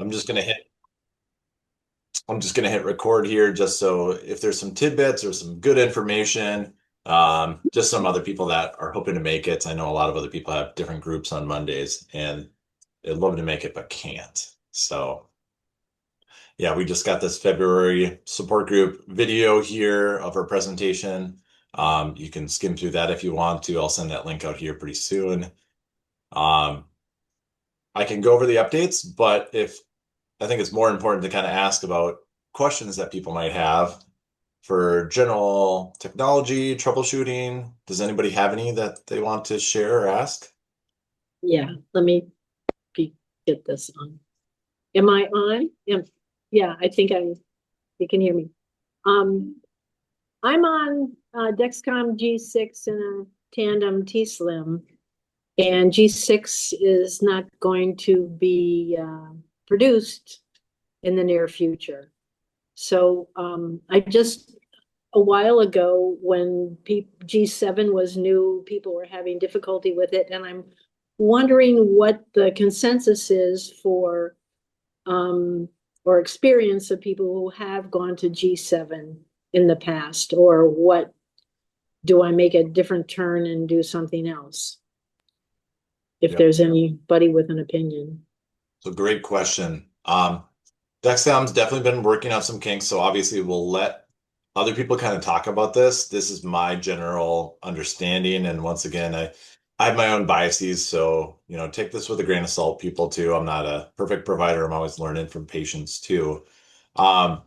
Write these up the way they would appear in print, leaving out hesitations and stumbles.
I'm just gonna hit I'm just gonna hit record here just so if there's some tidbits or some good information, just some other people that are hoping to make it. I know a lot of other people have different groups on Mondays and they'd love to make it but can't. So yeah, we just got this February support group video here of our presentation. You can skim through that if you want to. I'll send that link out here pretty soon. Um, I can go over the updates, but if I think it's more important to kind of ask about questions that people might have for general technology, troubleshooting. Does anybody have any that they want to share or ask? Yeah, let me get this on. Am I on? Yeah, I think you can hear me. Um, I'm on Dexcom G6 and a tandem T-Slim, and G6 is not going to be produced in the near future. So I just a while ago when G7 was new, people were having difficulty with it, and I'm wondering what the consensus is for or experience of people who have gone to G7 in the past, or what do I make a different turn and do something else? If Yeah. there's anybody with an opinion. So great question. Dexcom's definitely been working on some kinks, so obviously we'll let other people kind of talk about this. This is my general understanding, and once again, I have my own biases, so take this with a grain of salt, people too. I'm not a perfect provider. I'm always learning from patients too. Um,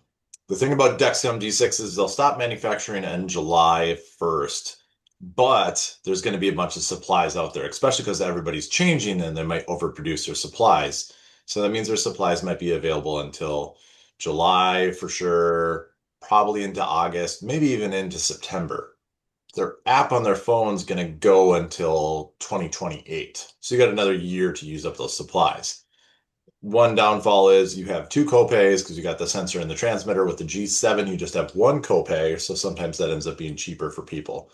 the thing about Dexcom G6 is they'll stop manufacturing on July 1st, but there's going to be a bunch of supplies out there, especially because everybody's changing and they might overproduce their supplies. So that means their supplies might be available until July for sure, probably into August, maybe even into September. Their app on their phone is going to go until 2028. So you got another year to use up those supplies. One downfall is you have two copays because you got the sensor and the transmitter. With the G7, you just have one copay. So sometimes that ends up being cheaper for people.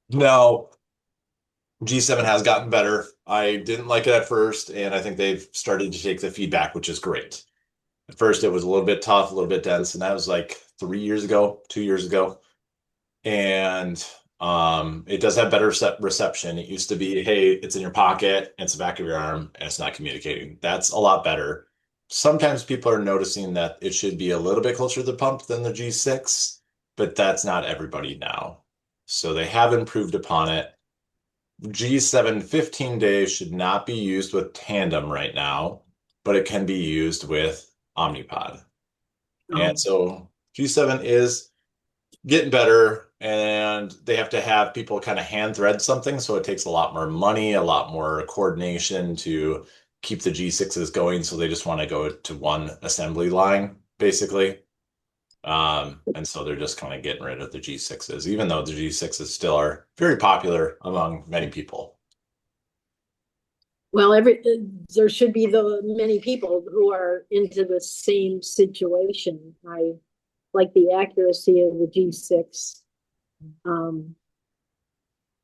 Now, G7 has gotten better. I didn't like it at first, and I think they've started to take the feedback, which is great. At first, it was a little bit tough, a little bit dense, and that was like 3 years ago, 2 years ago. And it does have better reception. It used to be, hey, it's in your pocket, it's the back of your arm, and it's not communicating. That's a lot better. Sometimes people are noticing that it should be a little bit closer to the pump than the G6, but that's not everybody now. So they have improved upon it. G7 15 days should not be used with Tandem right now, but it can be used with Omnipod. And Um, so G7 is getting better, and they have to have people kind of hand thread something. So it takes a lot more money, a lot more coordination to keep the G6s going. So they just want to go to one assembly line, basically. And so they're just kind of getting rid of the G6s, even though the G6s still are very popular among many people. well, there should be the many people who are into the same situation. I like the accuracy of the G6. Um,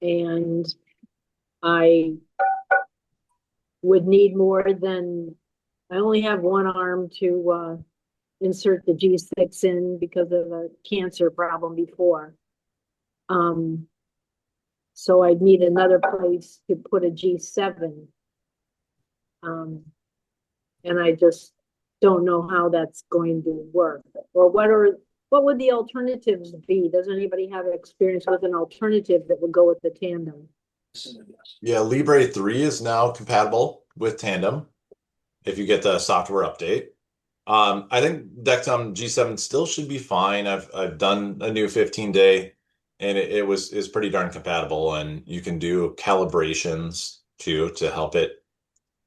and I would need more than, I only have one arm to insert the G6 in because of a cancer problem before. Um, so I'd need another place to put a G7. Um, and I just don't know how that's going to work. Or what would the alternatives be? Does anybody have experience with an alternative that would go with the tandem? Yeah, Libre 3 is now compatible with Tandem if you get the software update. I think Dexcom G7 still should be fine. I've done a new 15 day and it was is pretty darn compatible, and you can do calibrations too to help it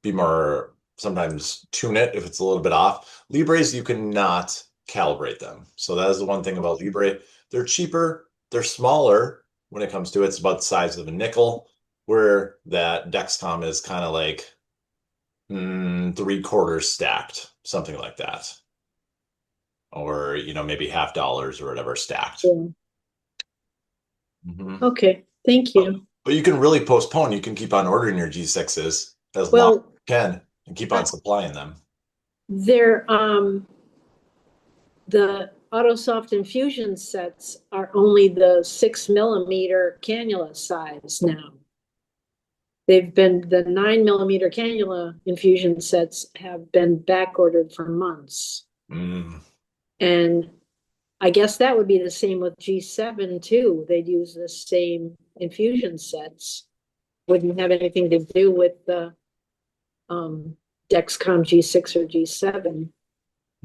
be more, sometimes tune it if it's a little bit off. Libres you cannot calibrate them. So that is the one thing about Libre. They're cheaper, they're smaller when it comes to it. It's about the size of a nickel, where that Dexcom is kind of like 3/4 stacked, something like that. Or, maybe $50 or whatever stacked. Yeah. Mhm. Okay, thank But, you. but you can really postpone. You can keep on ordering your G6s as long as Well, you can and keep on I, supplying them. They're, the AutoSoft infusion sets are only the 6 millimeter cannula size now. They've been, the 9 millimeter cannula infusion sets have been back ordered for months. Mm. And I guess that would be the same with G7 too. They'd use the same infusion sets. Wouldn't have anything to do with the Dexcom G6 or G7.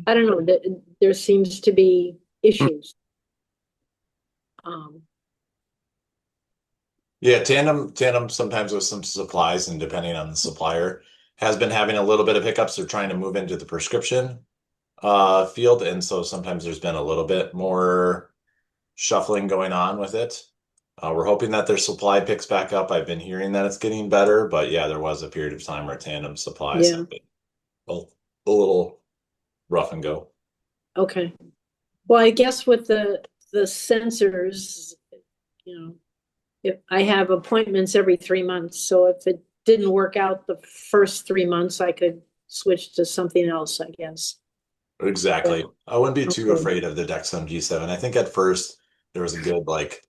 I don't know, there seems to be issues. Um, Yeah, Tandem sometimes with some supplies and depending on the supplier has been having a little bit of hiccups. They're trying to move into the prescription field, and so sometimes there's been a little bit more shuffling going on with it. We're hoping that their supply picks back up. I've been hearing that it's getting better, but yeah, there was a period of time where Tandem supplies yeah, have been a little rough and go. okay. Well, I guess with the sensors, you know, if I have appointments every 3 months, so if it didn't work out the first 3 months, I could switch to something else, I guess. Yeah, Exactly. I wouldn't be too okay. afraid of the Dexcom G7. I think at first there was a good like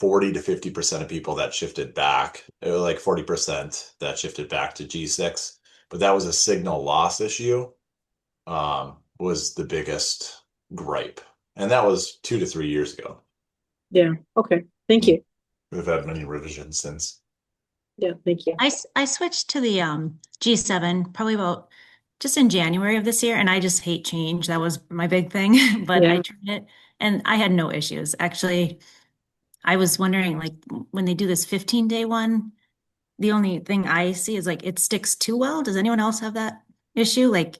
40 to 50% of people that shifted back. It was like 40% that shifted back to G6, but that was a signal loss issue, was the biggest gripe. And that was 2 to 3 years ago. Yeah, okay. Thank you. We've had many revisions since. Yeah, thank you. I switched to the G7 probably about just in January of this year, and I just hate change. That was my big thing, but Yeah, I tried it and I had no issues. Actually, I was wondering like when they do this 15-day one, the only thing I see is like it sticks too well. Does anyone else have that issue? Like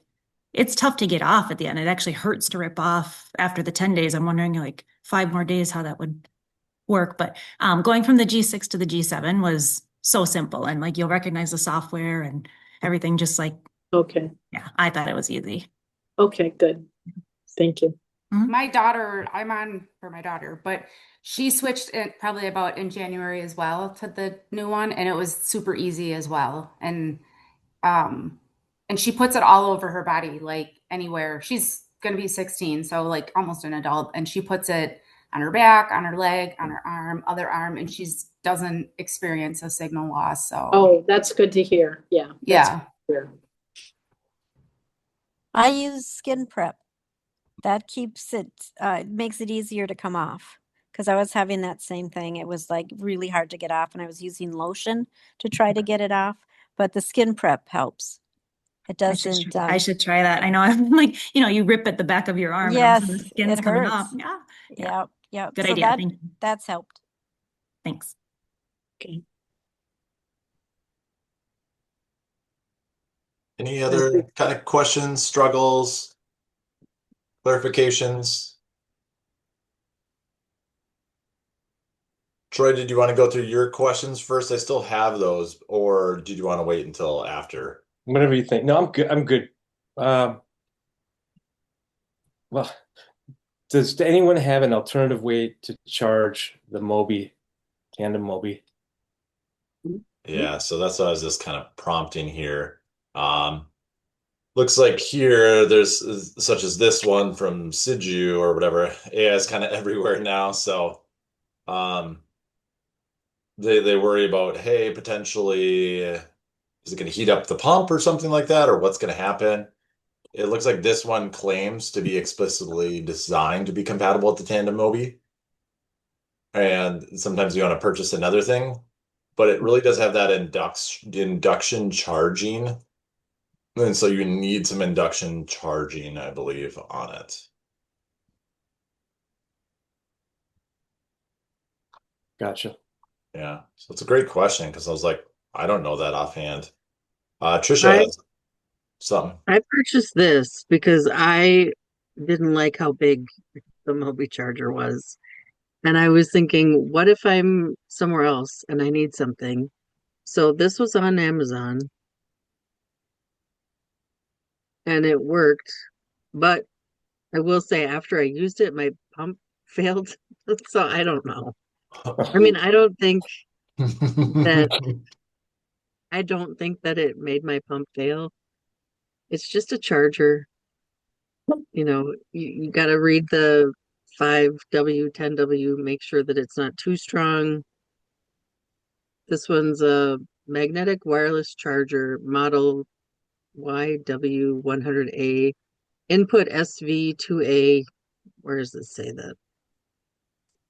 it's tough to get off at the end. It actually hurts to rip off after the 10 days. I'm wondering like 5 more days how that would work. But going from the G6 to the G7 was so simple. And like you'll recognize the software and everything just like, okay, yeah, I thought it was easy. okay, good. Thank you. My daughter, I'm on for my daughter, but she switched it probably about in January as well to the new one, and it was super easy as well. Um and she puts it all over her body, like anywhere. She's gonna be 16, so like almost an adult, and she puts it on her back, on her leg, on her arm, other arm, and she's doesn't experience a signal loss. So Oh, that's good to hear. Yeah, that's yeah. good to hear. I use Skin Prep. That keeps it, it makes it easier to come off. Because I was having that same thing. It was like really hard to get off, and I was using lotion to try to get it off. But the Skin Prep helps. It doesn't, I should try that. I know I'm like, you rip at the back of your arm and all of a yes, sudden the skin's it coming off. hurts. Yeah. Yeah. Yep, yep. Good So idea. Thank you. that's helped. Thanks. Okay. Any other kind of questions, struggles, clarifications? Troy, did you want to go through your questions first? I still have those, or did you want to wait until after? Whatever you think. No, I'm good. I'm good. Well, does anyone have an alternative way to charge the Mobi, Tandem Mobi? Yeah, so that's what I was just kind of prompting here. Looks like here there's such as this one from Siju or whatever. Yeah, it's kind of everywhere now. So they worry about, hey, potentially is it going to heat up the pump or something like that, or what's going to happen? It looks like this one claims to be explicitly designed to be compatible with the Tandem Mobi. And sometimes you want to purchase another thing, but it really does have that induction charging. And so you need some induction charging, I believe, on it. Gotcha. Yeah. So it's a great question because I was like, I don't know that offhand. Trisha I has something. I purchased this because I didn't like how big the Mobi charger was. And I was thinking, what if I'm somewhere else and I need something? So this was on Amazon and it worked. But I will say after I used it, my pump failed. So I don't know. I mean, that I don't think that it made my pump fail. It's just a charger. you got to read the 5W, 10W, make sure that it's not too strong. This one's a magnetic wireless charger, model YW100A, input SV2A. Where does it say that?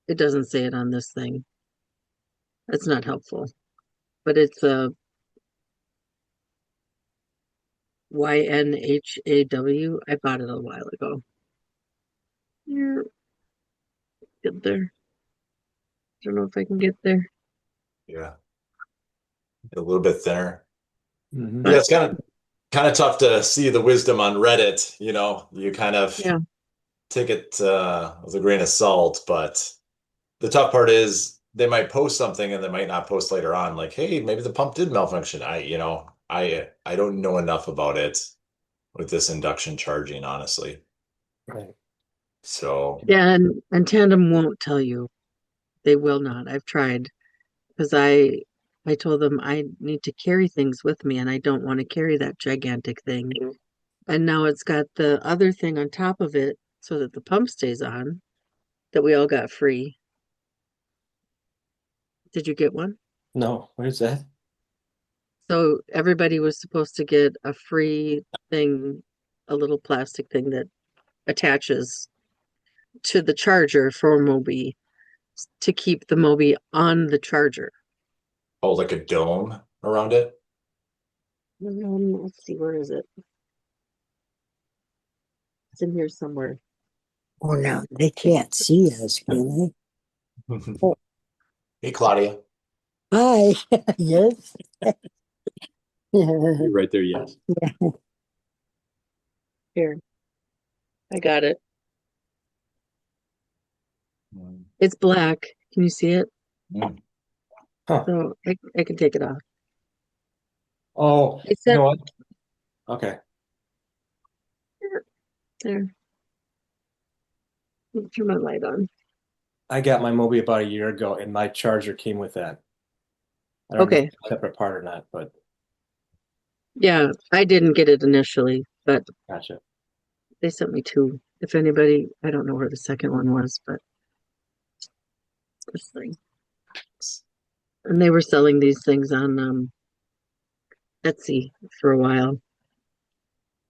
It doesn't say it on this thing. That's not helpful. But it's a YNHAW. I bought it a while ago. Here, get there. Don't know if I can get there. Yeah, a little bit thinner. Mhm. Yeah, it's kind of tough to see the wisdom on Reddit. You kind of Yeah. take it with a grain of salt, but the tough part is they might post something and they might not post later on, like, hey, maybe the pump did malfunction. I don't know enough about it with this induction charging, honestly. Right. So Yeah, and Tandem won't tell you. They will not. I've tried because I told them I need to carry things with me and I don't want to carry that gigantic thing. And now it's got the other thing on top of it so that the pump stays on that we all got free. Did you get one? No, where's that? So everybody was supposed to get a free thing, a little plastic thing that attaches to the charger for Mobi to keep the Mobi on the charger. oh, like a dome around it. Let's see, where is it? It's in here somewhere. Oh, no, they can't see us, can Hey, Claudia. they? Hi, yes. You're right there, yes. Here, I got it. Mm. It's black. Can you see it? Mm. Huh. So I can take it off. Oh, It you said know what? Okay. there. Let me turn my light on. I got my Mobi about a year ago and my charger came with that. I don't know if Okay. it's a separate part or not, but Yeah, I didn't get it initially, but gotcha. they sent me two. If anybody, I don't know where the second one was, but this thing. And they were selling these things on Etsy for a while.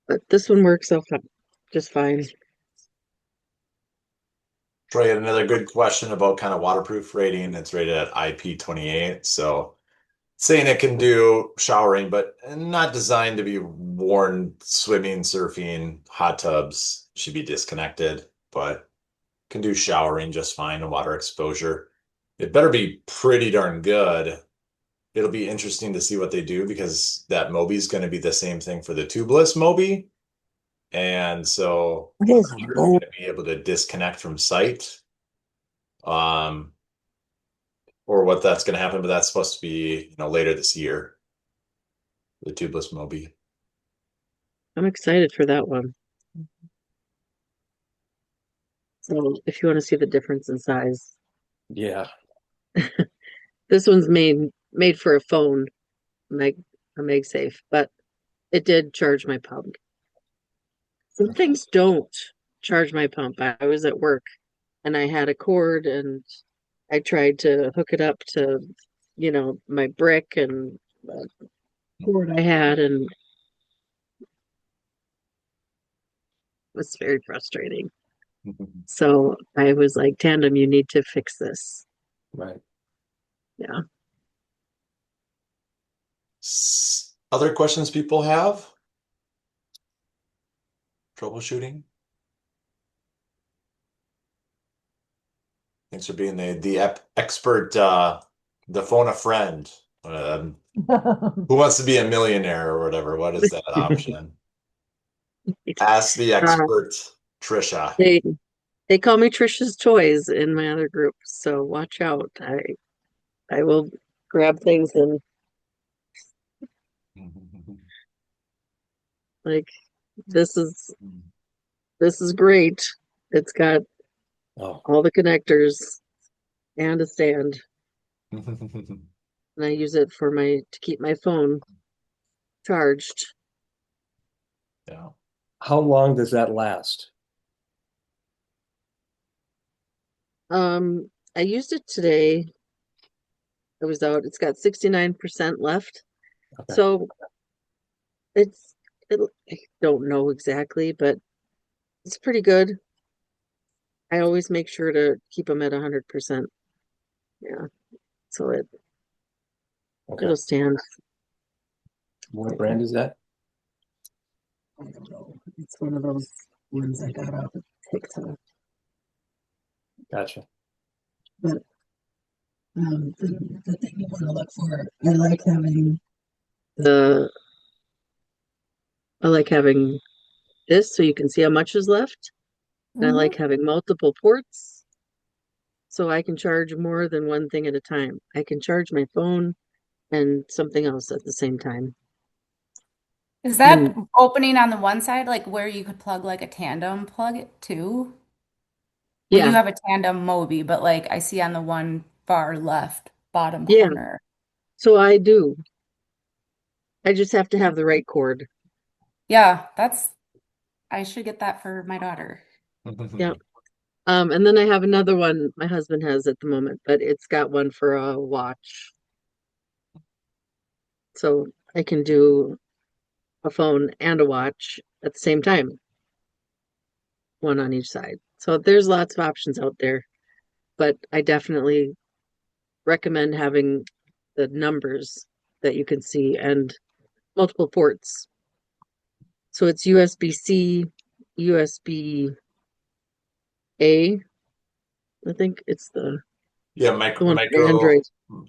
But this one works out just fine. Troy had another good question about kind of waterproof rating. It's rated at IP28. So saying it can do showering, but not designed to be worn swimming, surfing, hot tubs. Should be disconnected, but can do showering just fine and water exposure. It better be pretty darn good. It'll be interesting to see what they do because that Mobi is going to be the same thing for the tubeless Mobi. And so What is you're a going bowl? to be able to disconnect from sight. Um, or what that's going to happen, but that's supposed to be, later this year, the tubeless Mobi. I'm excited for that one. So if you want to see the difference in size, Yeah. this one's made for a phone, a MagSafe, but it did charge my pump. Some things don't charge my pump. I was at work and I had a cord and I tried to hook it up to, my brick and the cord I had, and it was very frustrating. So I was like, Tandem, you need to fix this. Right. Yeah. Other questions people have? Troubleshooting? Thanks for being the expert, the phone a friend. Who wants to be a millionaire or whatever? What is that option? Ask the Uh, expert, Trisha. they call me Trisha's Toys in my other group, so watch out. I will grab things and like this is great. It's got Oh, all the connectors and a stand, and I use it to keep my phone charged. Yeah. How long does that last? I used it today. I was out. It's got 69% left. Okay. So I don't know exactly, but it's pretty good. I always make sure to keep them at 100%. Yeah. So Okay. it'll stand. What brand is that? I don't know. It's one of those ones I got off of TikTok. Gotcha. But the thing you want to look for, the I like having this so you can see how much is left. And I like having multiple ports so I can charge more than one thing at a time. I can charge my phone and something else at the same time. Is that And opening on the one side, like where you could plug like a tandem plug it too? Well, you yeah, have a tandem Mobi, but like I see on the one far left bottom yeah. corner. So I do. I just have to have the right cord. Yeah, I should get that for my daughter. Yeah. And then I have another one my husband has at the moment, but it's got one for a watch. So I can do a phone and a watch at the same time, one on each side. So there's lots of options out there, but I definitely recommend having the numbers that you can see and multiple ports. So it's USB-C, USB-A. I think it's Yeah, the one for Android.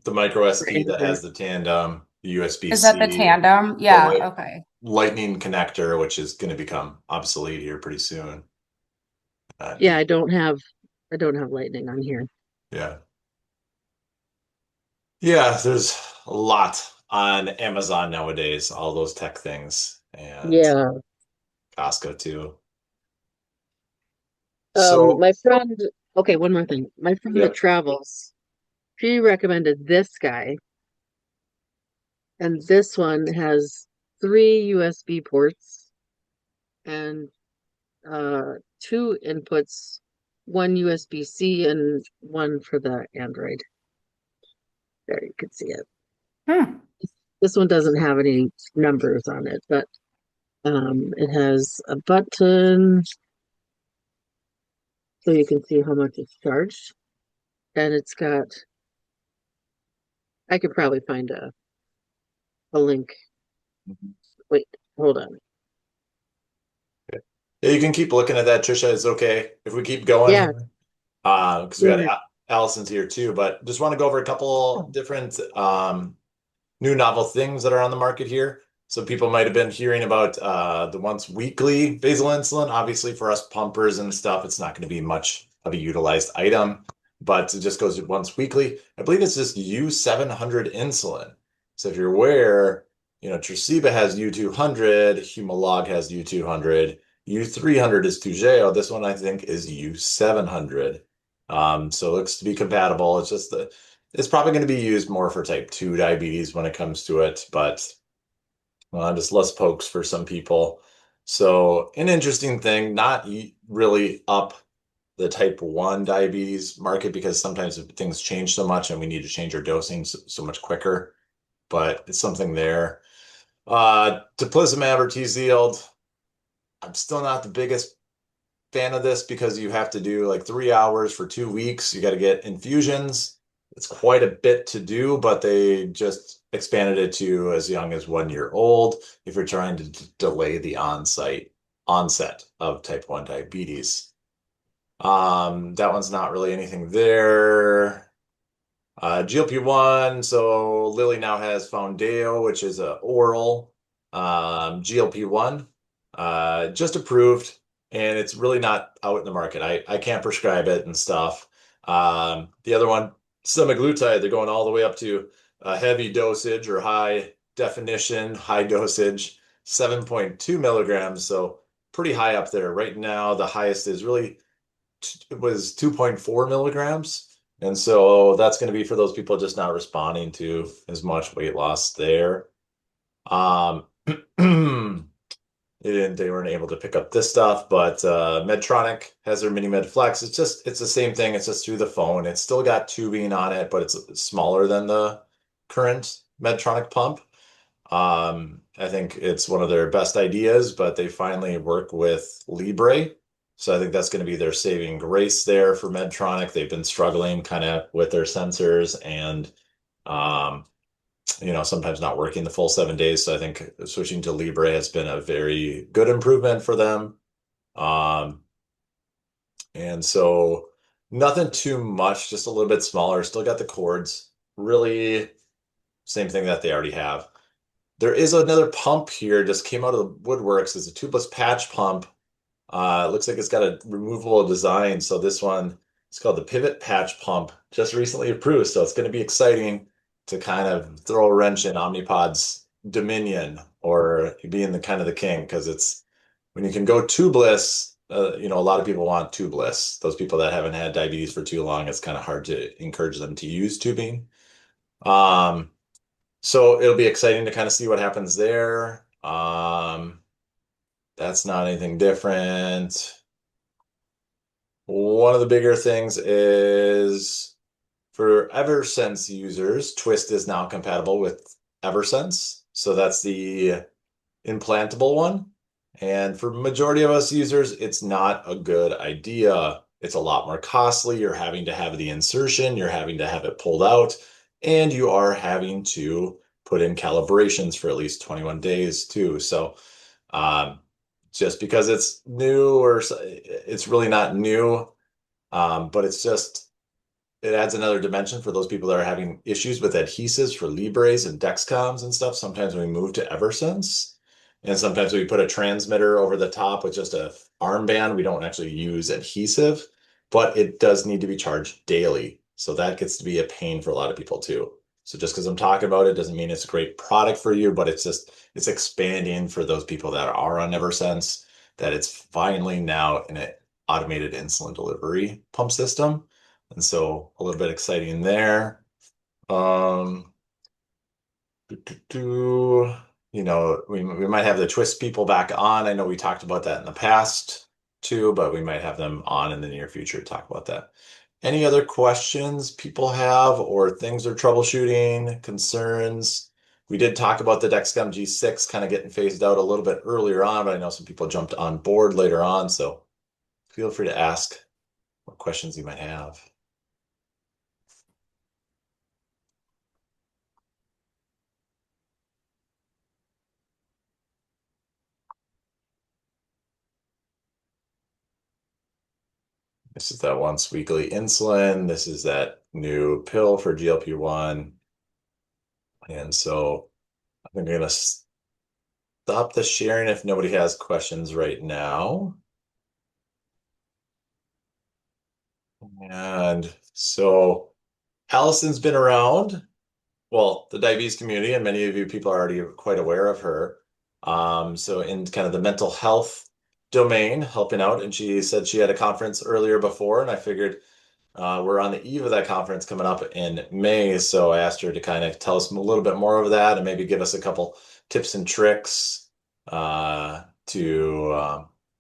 the micro For SD that Android. has the tandem, the Is that the USB-C, tandem? the Yeah, okay. lightning connector, which is going to become obsolete here pretty soon. Yeah, I don't have lightning on here. Yeah. Yeah, there's a lot on Amazon nowadays, all those tech things, and Yeah. Costco too. So, My friend, okay, one more thing. My friend that yep. travels, she recommended this guy, and this one has three USB ports and two inputs, one USB-C and one for the Android. There, you can see it. Hmm. This one doesn't have any numbers on it, but it has a button so you can see how much it's charged. And it's got, I could probably find a link. Wait, hold on. Yeah, you can keep looking at that, Trisha. It's okay if we keep going Yeah, here. Because we got Allison's here too, but just want to go over a couple different new novel things that are on the market here. So people might have been hearing about the once weekly basal insulin. Obviously, for us pumpers and stuff, it's not going to be much of a utilized item, but it just goes once weekly. I believe it's just U700 insulin. So if you're aware, Tresiba has U200, Humalog has U200, U300 is Toujeo. This one I think is U700. So it looks to be compatible. It's just it's probably going to be used more for type 2 diabetes when it comes to it, but just less pokes for some people. So an interesting thing, not really up the type 1 diabetes market because sometimes things change so much and we need to change our dosing so much quicker, but it's something there. Teplizumab or Tzield, I'm still not the biggest fan of this because you have to do like 3 hours for 2 weeks. You got to get infusions. It's quite a bit to do, but they just expanded it to as young as 1 year old if you're trying to delay the onset of type 1 diabetes. That one's not really anything there. GLP-1, so Lilly now has Foundayo, which is a oral GLP-1, just approved, and it's really not out in the market. I can't prescribe it and stuff. The other one, semaglutide, they're going all the way up to heavy dosage or high definition, high dosage, 7.2 milligrams, so pretty high up there. Right now, the highest is really it was 2.4 milligrams. And so that's going to be for those people just not responding to as much weight loss there. Um, they weren't able to pick up this stuff, but Medtronic has their Mini Med Flex. It's the same thing. It's just through the phone. It's still got tubing on it, but it's smaller than the current Medtronic pump. I think it's one of their best ideas, but they finally work with Libre. So I think that's going to be their saving grace there for Medtronic. They've been struggling kind of with their sensors and um, sometimes not working the full 7 days. So I think switching to Libre has been a very good improvement for them. Um, and so nothing too much, just a little bit smaller. Still got the cords. Really, same thing that they already have. There is another pump here, just came out of the woodworks. It's a tubeless patch pump. It looks like it's got a removable design. So this one, it's called the Pivot Patch Pump, just recently approved. So it's going to be exciting to kind of throw a wrench in Omnipod's dominion or being the kind of the king, because it's when you can go tubeless, a lot of people want tubeless. Those people that haven't had diabetes for too long, it's kind of hard to encourage them to use tubing. Um, so it'll be exciting to kind of see what happens there. That's not anything different. One of the bigger things is for Eversense users, Twist is now compatible with Eversense. So that's the implantable one. And for majority of us users, it's not a good idea. It's a lot more costly. You're having to have the insertion, you're having to have it pulled out, and you are having to put in calibrations for at least 21 days too. So um, just because it's new or it's really not new, but it adds another dimension for those people that are having issues with adhesives for Libres and Dexcoms and stuff. Sometimes we move to Eversense, and sometimes we put a transmitter over the top with just a armband. We don't actually use adhesive, but it does need to be charged daily. So that gets to be a pain for a lot of people too. So just because I'm talking about it doesn't mean it's a great product for you, but it's expanding for those people that are on Eversense, that it's finally now in an automated insulin delivery pump system. And so a little bit exciting there. Um, we might have the Twist people back on. I know we talked about that in the past too, but we might have them on in the near future to talk about that. Any other questions people have or things they're troubleshooting, concerns? We did talk about the Dexcom G6 kind of getting phased out a little bit earlier on, but I know some people jumped on board later on, so feel free to ask what questions you might have. This is that once weekly insulin. This is that new pill for GLP-1. And so I'm going to stop the sharing if nobody has questions right now. And so Allison's been around, well, the diabetes community, and many of you people are already quite aware of her. So in kind of the mental health domain, helping out, and she said she had a conference earlier before, and I figured we're on the eve of that conference coming up in May, so I asked her to kind of tell us a little bit more of that and maybe give us a couple tips and tricks to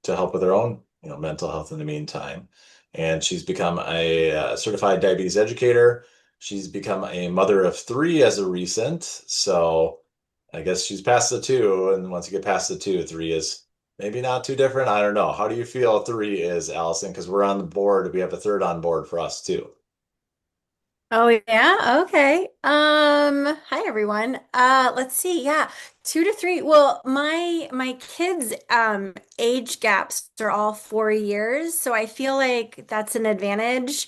help with her own, mental health in the meantime. And she's become a certified diabetes educator. She's become a mother of three as a recent, so I guess she's past the two, and once you get past the two, three is maybe not too different. I don't know. How do you feel three is, Allison? Because we're on the board. We have a third on board for us too. Oh yeah, okay. Hi everyone. Let's see. Yeah, 2 to 3. Well, my kids' age gaps are all 4 years, so I feel like that's an advantage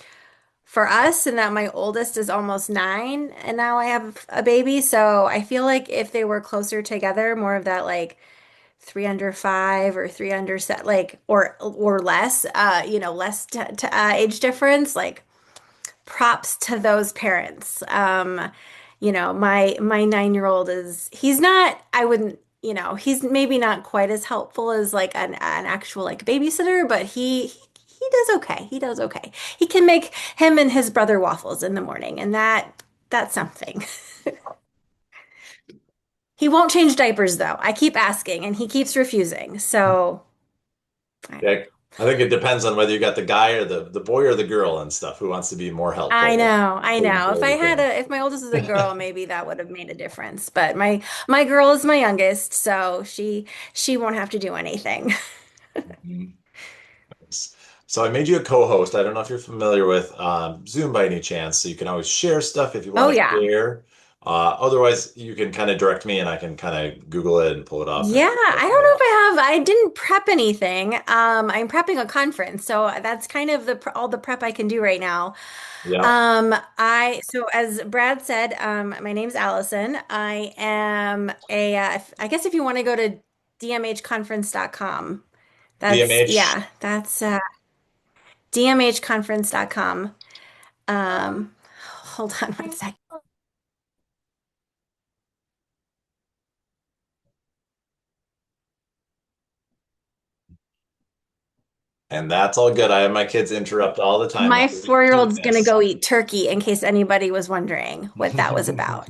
for us, and that my oldest is almost 9, and now I have a baby. So I feel like if they were closer together, more of that like 3 under 5 or 3 under 7, like or less, less age difference, like props to those parents. My 9-year-old he's not, I wouldn't, he's maybe not quite as helpful as like an actual like babysitter, but he does okay. He does okay. He can make him and his brother waffles in the morning, and that's something. He won't change diapers though. I keep asking and he keeps refusing. So Yeah, I think it depends on whether you got the guy or the boy or the girl and stuff who wants to be more I helpful know, I taking know. care If of I the had kid. a, if my oldest was a girl, maybe that would have made a difference. But my girl is my youngest, so she won't have to do anything. Mhm. So I made you a co-host. I don't know if you're familiar with Zoom by any chance, so you can always share stuff if you Oh want to yeah. share. Otherwise, you can kind of direct me and I can kind of Google it and pull it up Yeah, and I don't know if I didn't prep anything. I'm prepping a conference, so that's kind of all the prep I can do right now. yeah. So as Brad said, my name's Allison. I am I guess if you want to go to dmhconference.com, DMH. that's dmhconference.com. Hold on one second. And that's all good. I have my kids interrupt all the time My while we're doing 4-year-old's gonna this. go eat turkey in case anybody was wondering what that was about.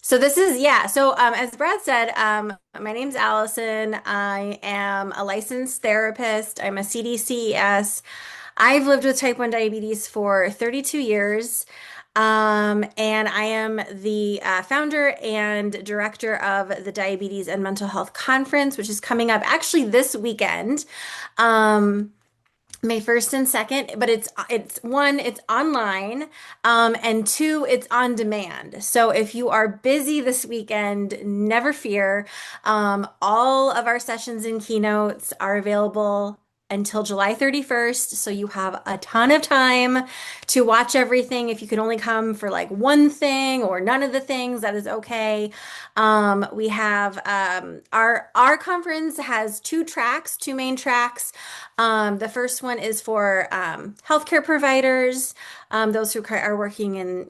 So this is, yeah. So, as Brad said, my name's Allison. I am a licensed therapist. I'm a CDCES. I've lived with type 1 diabetes for 32 years. And I am the founder and director of the Diabetes and Mental Health Conference, which is coming up actually this weekend. Um, May 1st and 2nd, but it's one, it's online, and two, it's on demand. So if you are busy this weekend, never fear. All of our sessions and keynotes are available until July 31st. So you have a ton of time to watch everything. If you can only come for like one thing or none of the things, that is okay. We have our conference has two main tracks. The first one is for healthcare providers, those who are working in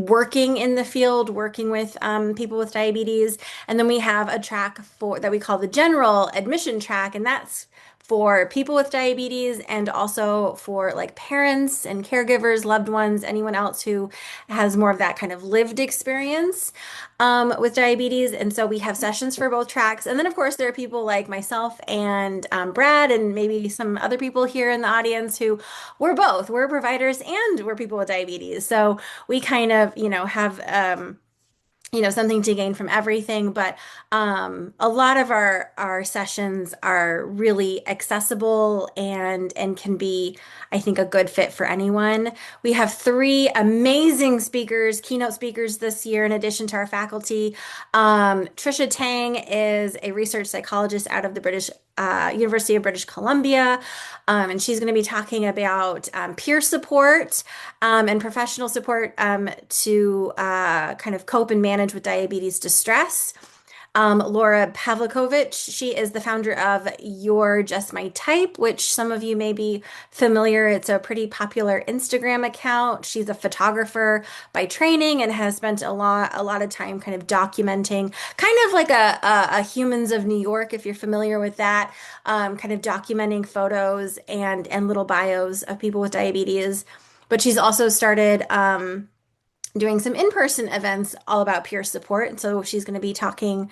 working in the field, working with people with diabetes. And then we have a track for that we call the general admission track, and that's for people with diabetes and also for like parents and caregivers, loved ones, anyone else who has more of that kind of lived experience with diabetes. And so we have sessions for both tracks. And then, of course, there are people like myself and Brad, and maybe some other people here in the audience who we're both. We're providers and we're people with diabetes. So we kind of, have. Something to gain from everything, but a lot of our sessions are really accessible and can be, I think, a good fit for anyone. We have three amazing speakers, keynote speakers this year, in addition to our faculty. Trisha Tang is a research psychologist out of the University of British Columbia, and she's going to be talking about peer support and professional support to kind of cope and manage with diabetes distress. Laura Pavlikovich, she is the founder of You're Just My Type, which some of you may be familiar. It's a pretty popular Instagram account. She's a photographer by training and has spent a lot of time kind of documenting, kind of like a Humans of New York, if you're familiar with that, kind of documenting photos and little bios of people with diabetes. But she's also started doing some in-person events all about peer support. And so she's going to be talking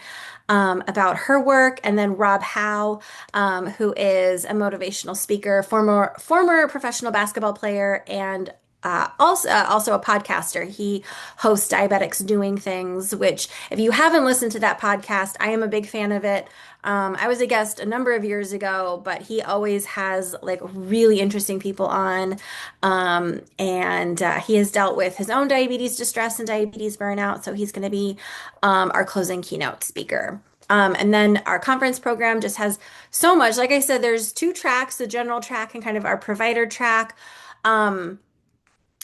about her work. And then Rob Howe, who is a motivational speaker, former professional basketball player, and also a podcaster. He hosts Diabetics Doing Things, which if you haven't listened to that podcast, I am a big fan of it. I was a guest a number of years ago, but he always has like really interesting people on. And he has dealt with his own diabetes distress and diabetes burnout. So he's going to be our closing keynote speaker. And then our conference program just has so much. Like I said, there's two tracks, the general track and kind of our provider track.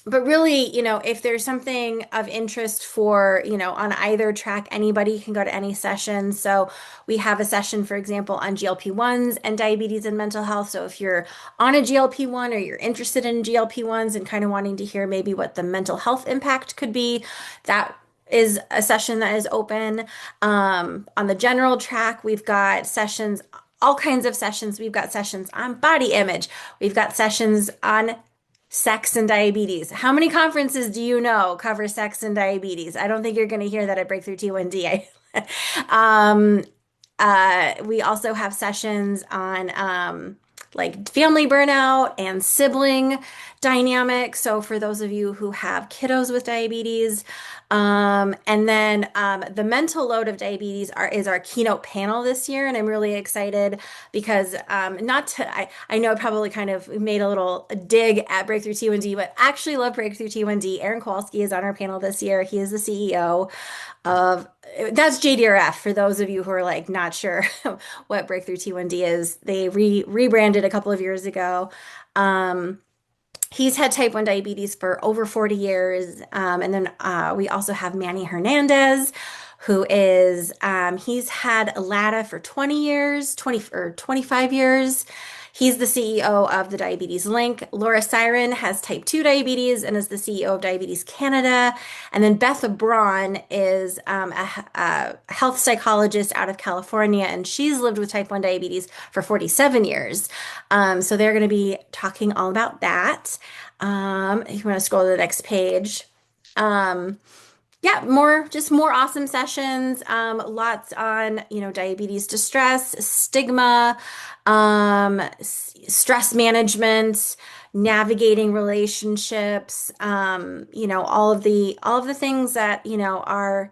But really, if there's something of interest for, on either track, anybody can go to any session. So we have a session, for example, on GLP-1s and diabetes and mental health. So if you're on a GLP-1 or you're interested in GLP-1s and kind of wanting to hear maybe what the mental health impact could be, that is a session that is open. On the general track, we've got sessions, all kinds of sessions. We've got sessions on body image. We've got sessions on sex and diabetes. How many conferences do you know cover sex and diabetes? I don't think you're going to hear that at Breakthrough T1D. um, we also have sessions on like family burnout and sibling dynamic. So for those of you who have kiddos with diabetes, and then the mental load of diabetes is our keynote panel this year, and I'm really excited because not to I know I probably kind of made a little dig at Breakthrough T1D, but actually love Breakthrough T1D. Aaron Kowalski is on our panel this year. He is the CEO of that's JDRF for those of you who are like not sure what Breakthrough T1D is. They rebranded a couple of years ago. He's had type 1 diabetes for over 40 years. And then we also have Manny Hernandez, who is, he's had LADA for 20 years, 20 or 25 years. He's the CEO of the Diabetes Link. Laura Siren has type 2 diabetes and is the CEO of Diabetes Canada. And then Beth Braun is a health psychologist out of California, and she's lived with type 1 diabetes for 47 years. So they're going to be talking all about that. If you want to scroll to the next page. Yeah, just more awesome sessions. Lots on, diabetes distress, stigma, stress management, navigating relationships, all of the things that, our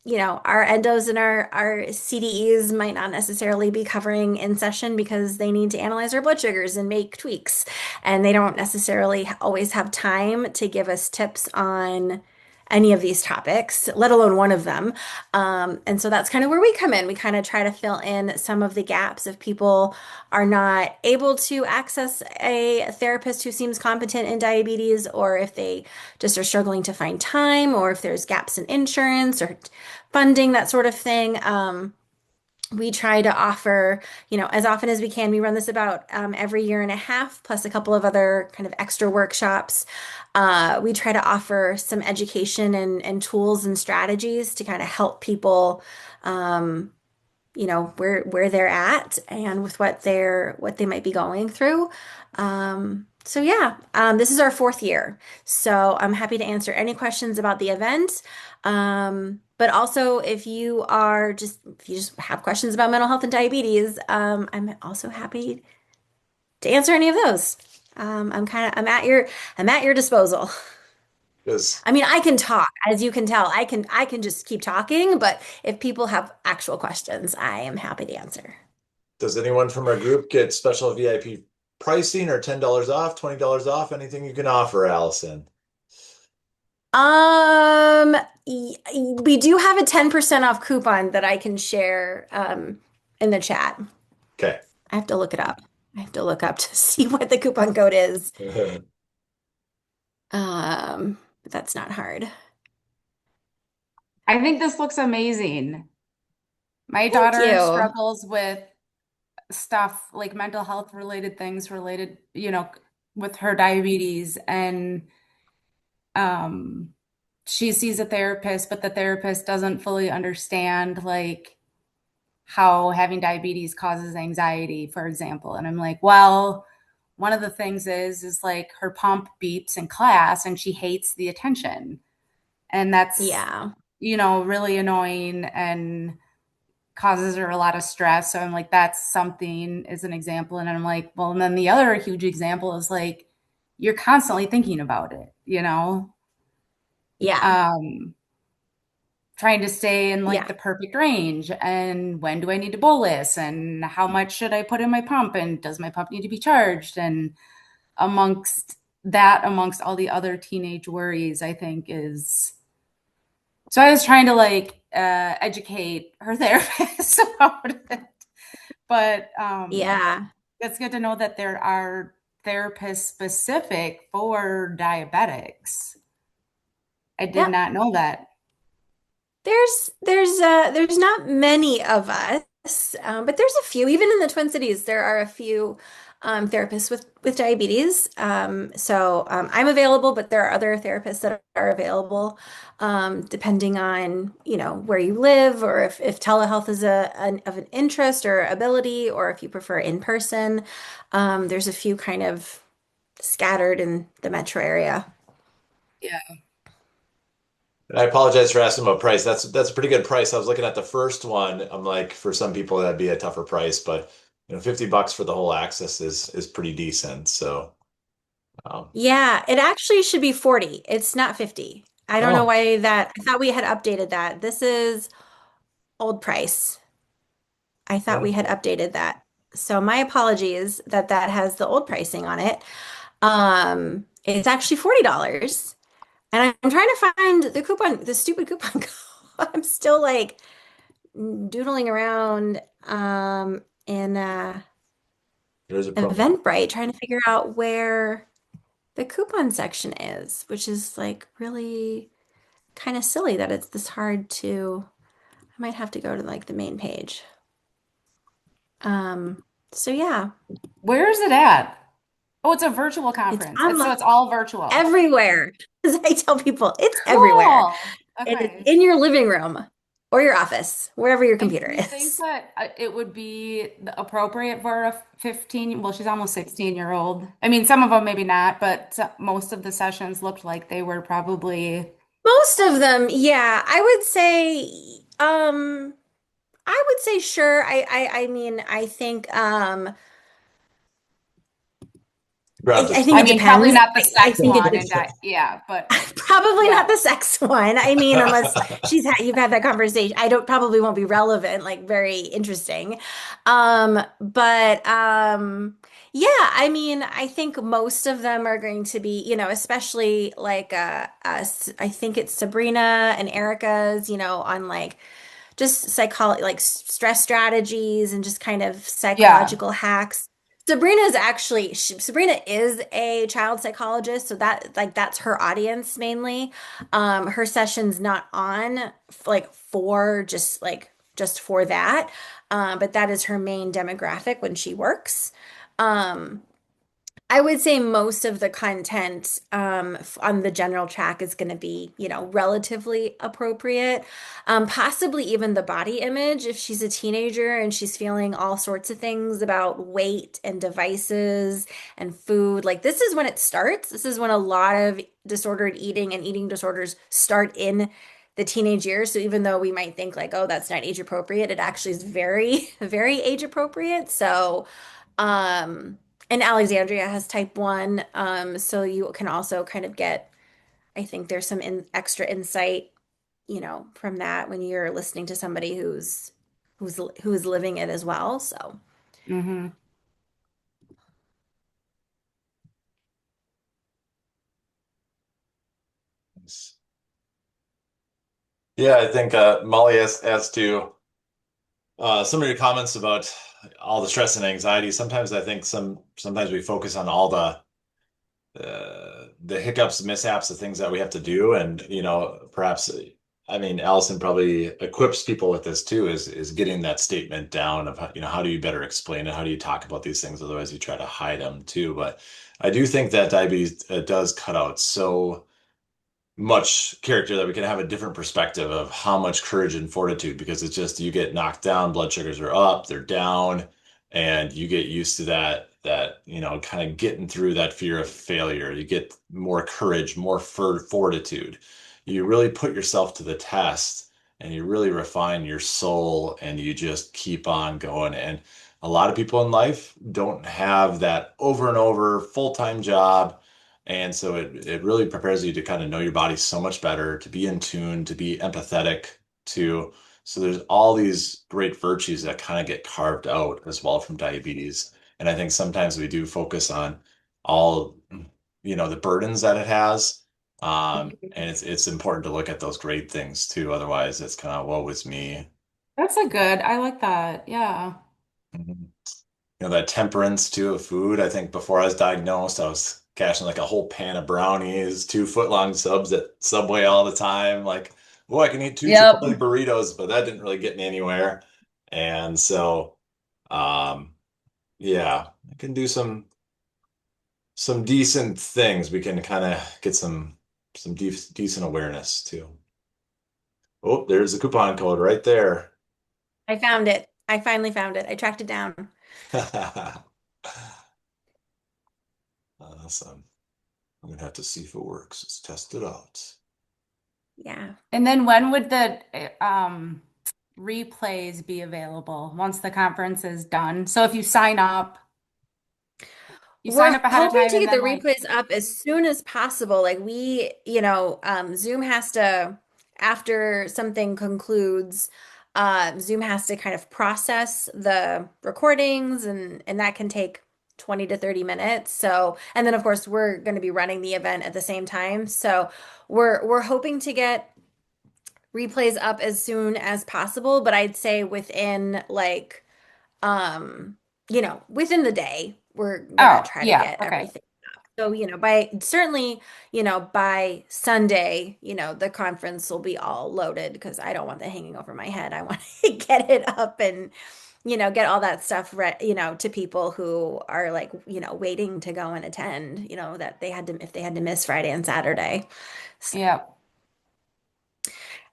endos and our CDEs might not necessarily be covering in session because they need to analyze our blood sugars and make tweaks. And they don't necessarily always have time to give us tips on any of these topics, let alone one of them. And so that's kind of where we come in. We kind of try to fill in some of the gaps if people are not able to access a therapist who seems competent in diabetes, or if they just are struggling to find time, or if there's gaps in insurance or funding, that sort of thing. We try to offer, as often as we can. We run this about every year and a half, plus a couple of other kind of extra workshops. We try to offer some education and tools and strategies to kind of help people, where they're at and with what they might be going through. So yeah, this is our 4th year. So I'm happy to answer any questions about the event. But also if you just have questions about mental health and diabetes, I'm also happy to answer any of those. I'm at your disposal. Because I mean, I can talk, as you can tell. I can just keep talking, but if people have actual questions, I am happy to answer. does anyone from our group get special VIP pricing or $10 off, $20 off? Anything you can offer, Allison? We do have a 10% off coupon that I can share in the chat. Okay. I have to look it up. I have to look up to see what the coupon code is. But that's not hard. I think this looks amazing. My Thank daughter you. struggles with stuff like mental health related things related, with her diabetes, and she sees a therapist, but the therapist doesn't fully understand like how having diabetes causes anxiety, for example. And I'm like, well, one of the things is like her pump beeps in class and she hates the attention. And that's, Yeah. really annoying and causes her a lot of stress. So I'm like, that's something as an example. And I'm like, well, and then the other huge example is like, you're constantly thinking about it, Yeah. trying to stay in like Yeah. the perfect range. And when do I need to bolus? And how much should I put in my pump? And does my pump need to be charged? And amongst all the other teenage worries, I think is. So I was trying to like educate her therapist about it. But Yeah. it's good to know that there are therapists specific for diabetics. I did Yep. not know that. There's not many of us, but there's a few. Even in the Twin Cities, there are a few therapists with diabetes. So I'm available, but there are other therapists that are available, depending on where you live, or if telehealth is of an interest or ability, or if you prefer in person. There's a few kind of scattered in the metro area. Yeah. And I apologize for asking about price. That's a pretty good price. I was looking at the first one. I'm like, for some people that'd be a tougher price, but $50 for the whole access is pretty decent. So, um, Yeah, it actually should be 40. It's not 50. I don't know oh, why that, I thought we had updated that. This is old price. I thought we had okay. updated that. So my apologies that that has the old pricing on it. It's actually $40. And I'm trying to find the coupon, the stupid coupon code. I'm still like doodling around in There's a promo. Eventbrite trying to figure out where the coupon section is, which is like really kind of silly that it's this hard to. I might have to go to like the main page. So yeah, Where is it at? Oh, it's a virtual it's conference. So online it's all virtual. everywhere. As I tell people, it's everywhere. Cool. And it's Okay. in your living room or your office, wherever your And computer do you think is. that it would be appropriate for a 15, well, she's almost 16-year-old. I mean, some of them maybe not, but most of the sessions looked like they were probably, Most of them, yeah, I would say sure. I mean, I think Grab I this think I it mean, probably depends. not the I sex think it one depends. and that, yeah, but Probably not yeah. the sex one. I mean, unless you've had that conversation. I don't probably won't be relevant, like very interesting. But yeah, I mean, I think most of them are going to be, especially like I think it's Sabrina and Erica's, on like just psychology, like stress strategies and just kind of Yeah. psychological hacks. Sabrina is a child psychologist, so that's her audience mainly. Her session's not on like for just for that, but that is her main demographic when she works. Um, I would say most of the content on the general track is going to be, relatively appropriate. Possibly even the body image if she's a teenager and she's feeling all sorts of things about weight and devices and food. Like this is when it starts. This is when a lot of disordered eating and eating disorders start in the teenage years. So even though we might think like, oh, that's not age appropriate, it actually is very, very age appropriate. So, um, and Alexandria has type 1, so you can also kind of get, I think there's some extra insight, from that when you're listening to somebody who's living it as well. So, Hmm. Yeah, I think Molly, as to some of your comments about all the stress and anxiety, sometimes I think sometimes we focus on all the hiccups, mishaps, the things that we have to do, and perhaps I mean Allison probably equips people with this too, is getting that statement down of how do you better explain it, how do you talk about these things, otherwise you try to hide them too. But I do think that diabetes does cut out so much character that we can have a different perspective of how much courage and fortitude, because it's just you get knocked down, blood sugars are up, they're down, and you get used to that kind of getting through that fear of failure. You get more courage, more fortitude. You really put yourself to the test and you really refine your soul and you just keep on going. And a lot of people in life don't have that over and over full-time job, and so it really prepares you to kind of know your body so much better, to be in tune, to be empathetic to. So there's all these great virtues that kind of get carved out as well from diabetes. And I think sometimes we do focus on all, the burdens that it has. And it's important to look at those great things too. Otherwise, it's kind of woe is me. That's a good, I like that. Yeah. Mhm. That temperance too of food. I think before I was diagnosed, I was cashing like a whole pan of brownies, 2 foot long subs at Subway all the time. Like, oh, I can eat two Yep. Chipotle burritos, but that didn't really get me anywhere. And so, um, yeah, I can do some decent things. We can kind of get some decent awareness too. Oh, there's the coupon code right there. I found it. I finally found it. I tracked it down. Awesome. I'm gonna have to see if it works. Let's test it out. Yeah. And then when would the replays be available once the conference is done? So if you sign up, you sign We're up ahead of hoping time to and get the then like, replays up as soon as possible. Like Zoom has to, after something concludes, Zoom has to kind of process the recordings and that can take 20 to 30 minutes. So, and then of course we're going to be running the event at the same time. So we're hoping to get replays up as soon as possible, but I'd say within like um, within the day, we're gonna oh, try to yeah, get okay. everything up. So, by certainly, by Sunday, the conference will be all loaded because I don't want that hanging over my head. I want to get it up and, get all that stuff to people who are like, waiting to go and attend, that they had to, if they had to miss Friday and Saturday. So, Yeah.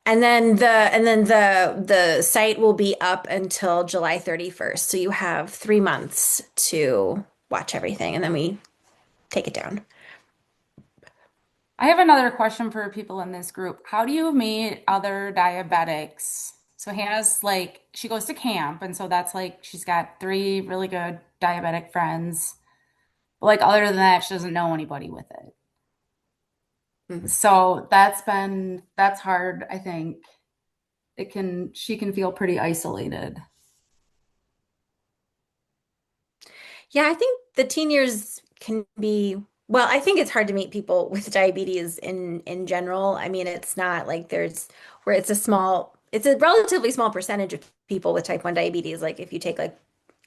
and then the site will be up until July 31st. So you have 3 months to watch everything and then we take it down. I have another question for people in this group. How do you meet other diabetics? So Hannah's like, she goes to camp, and so that's like she's got three really good diabetic friends. But like other than that, she doesn't know anybody with it. Mhm. So that's hard, I think. She can feel pretty isolated. Yeah, I think the teen years can be, well, I think it's hard to meet people with diabetes in general. I mean, it's not like there's where it's a relatively small percentage of people with type 1 diabetes. Like if you take like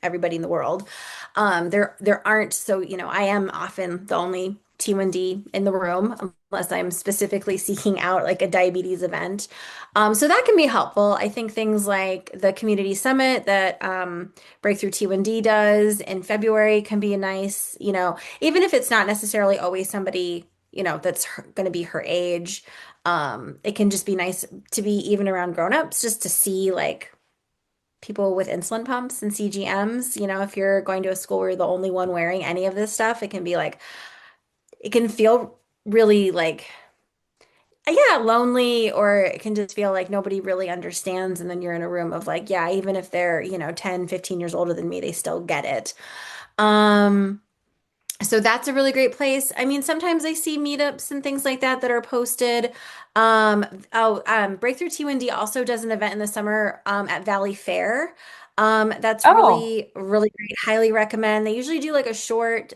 everybody in the world. There aren't, so I am often the only T1D in the room unless I'm specifically seeking out like a diabetes event. So that can be helpful. I think things like the community summit that Breakthrough T1D does in February can be a nice, even if it's not necessarily always somebody, that's going to be her age. It can just be nice to be even around grown-ups just to see like people with insulin pumps and CGMs. If you're going to a school where you're the only one wearing any of this stuff, it can be like, it can feel really like, yeah, lonely, or it can just feel like nobody really understands. And then you're in a room of like, yeah, even if they're, 10, 15 years older than me, they still get it. Um, so that's a really great place. I mean, sometimes I see meetups and things like that that are posted. Breakthrough T1D also does an event in the summer at Valley Fair. That's Oh, really, really great. Highly recommend. They usually do like a short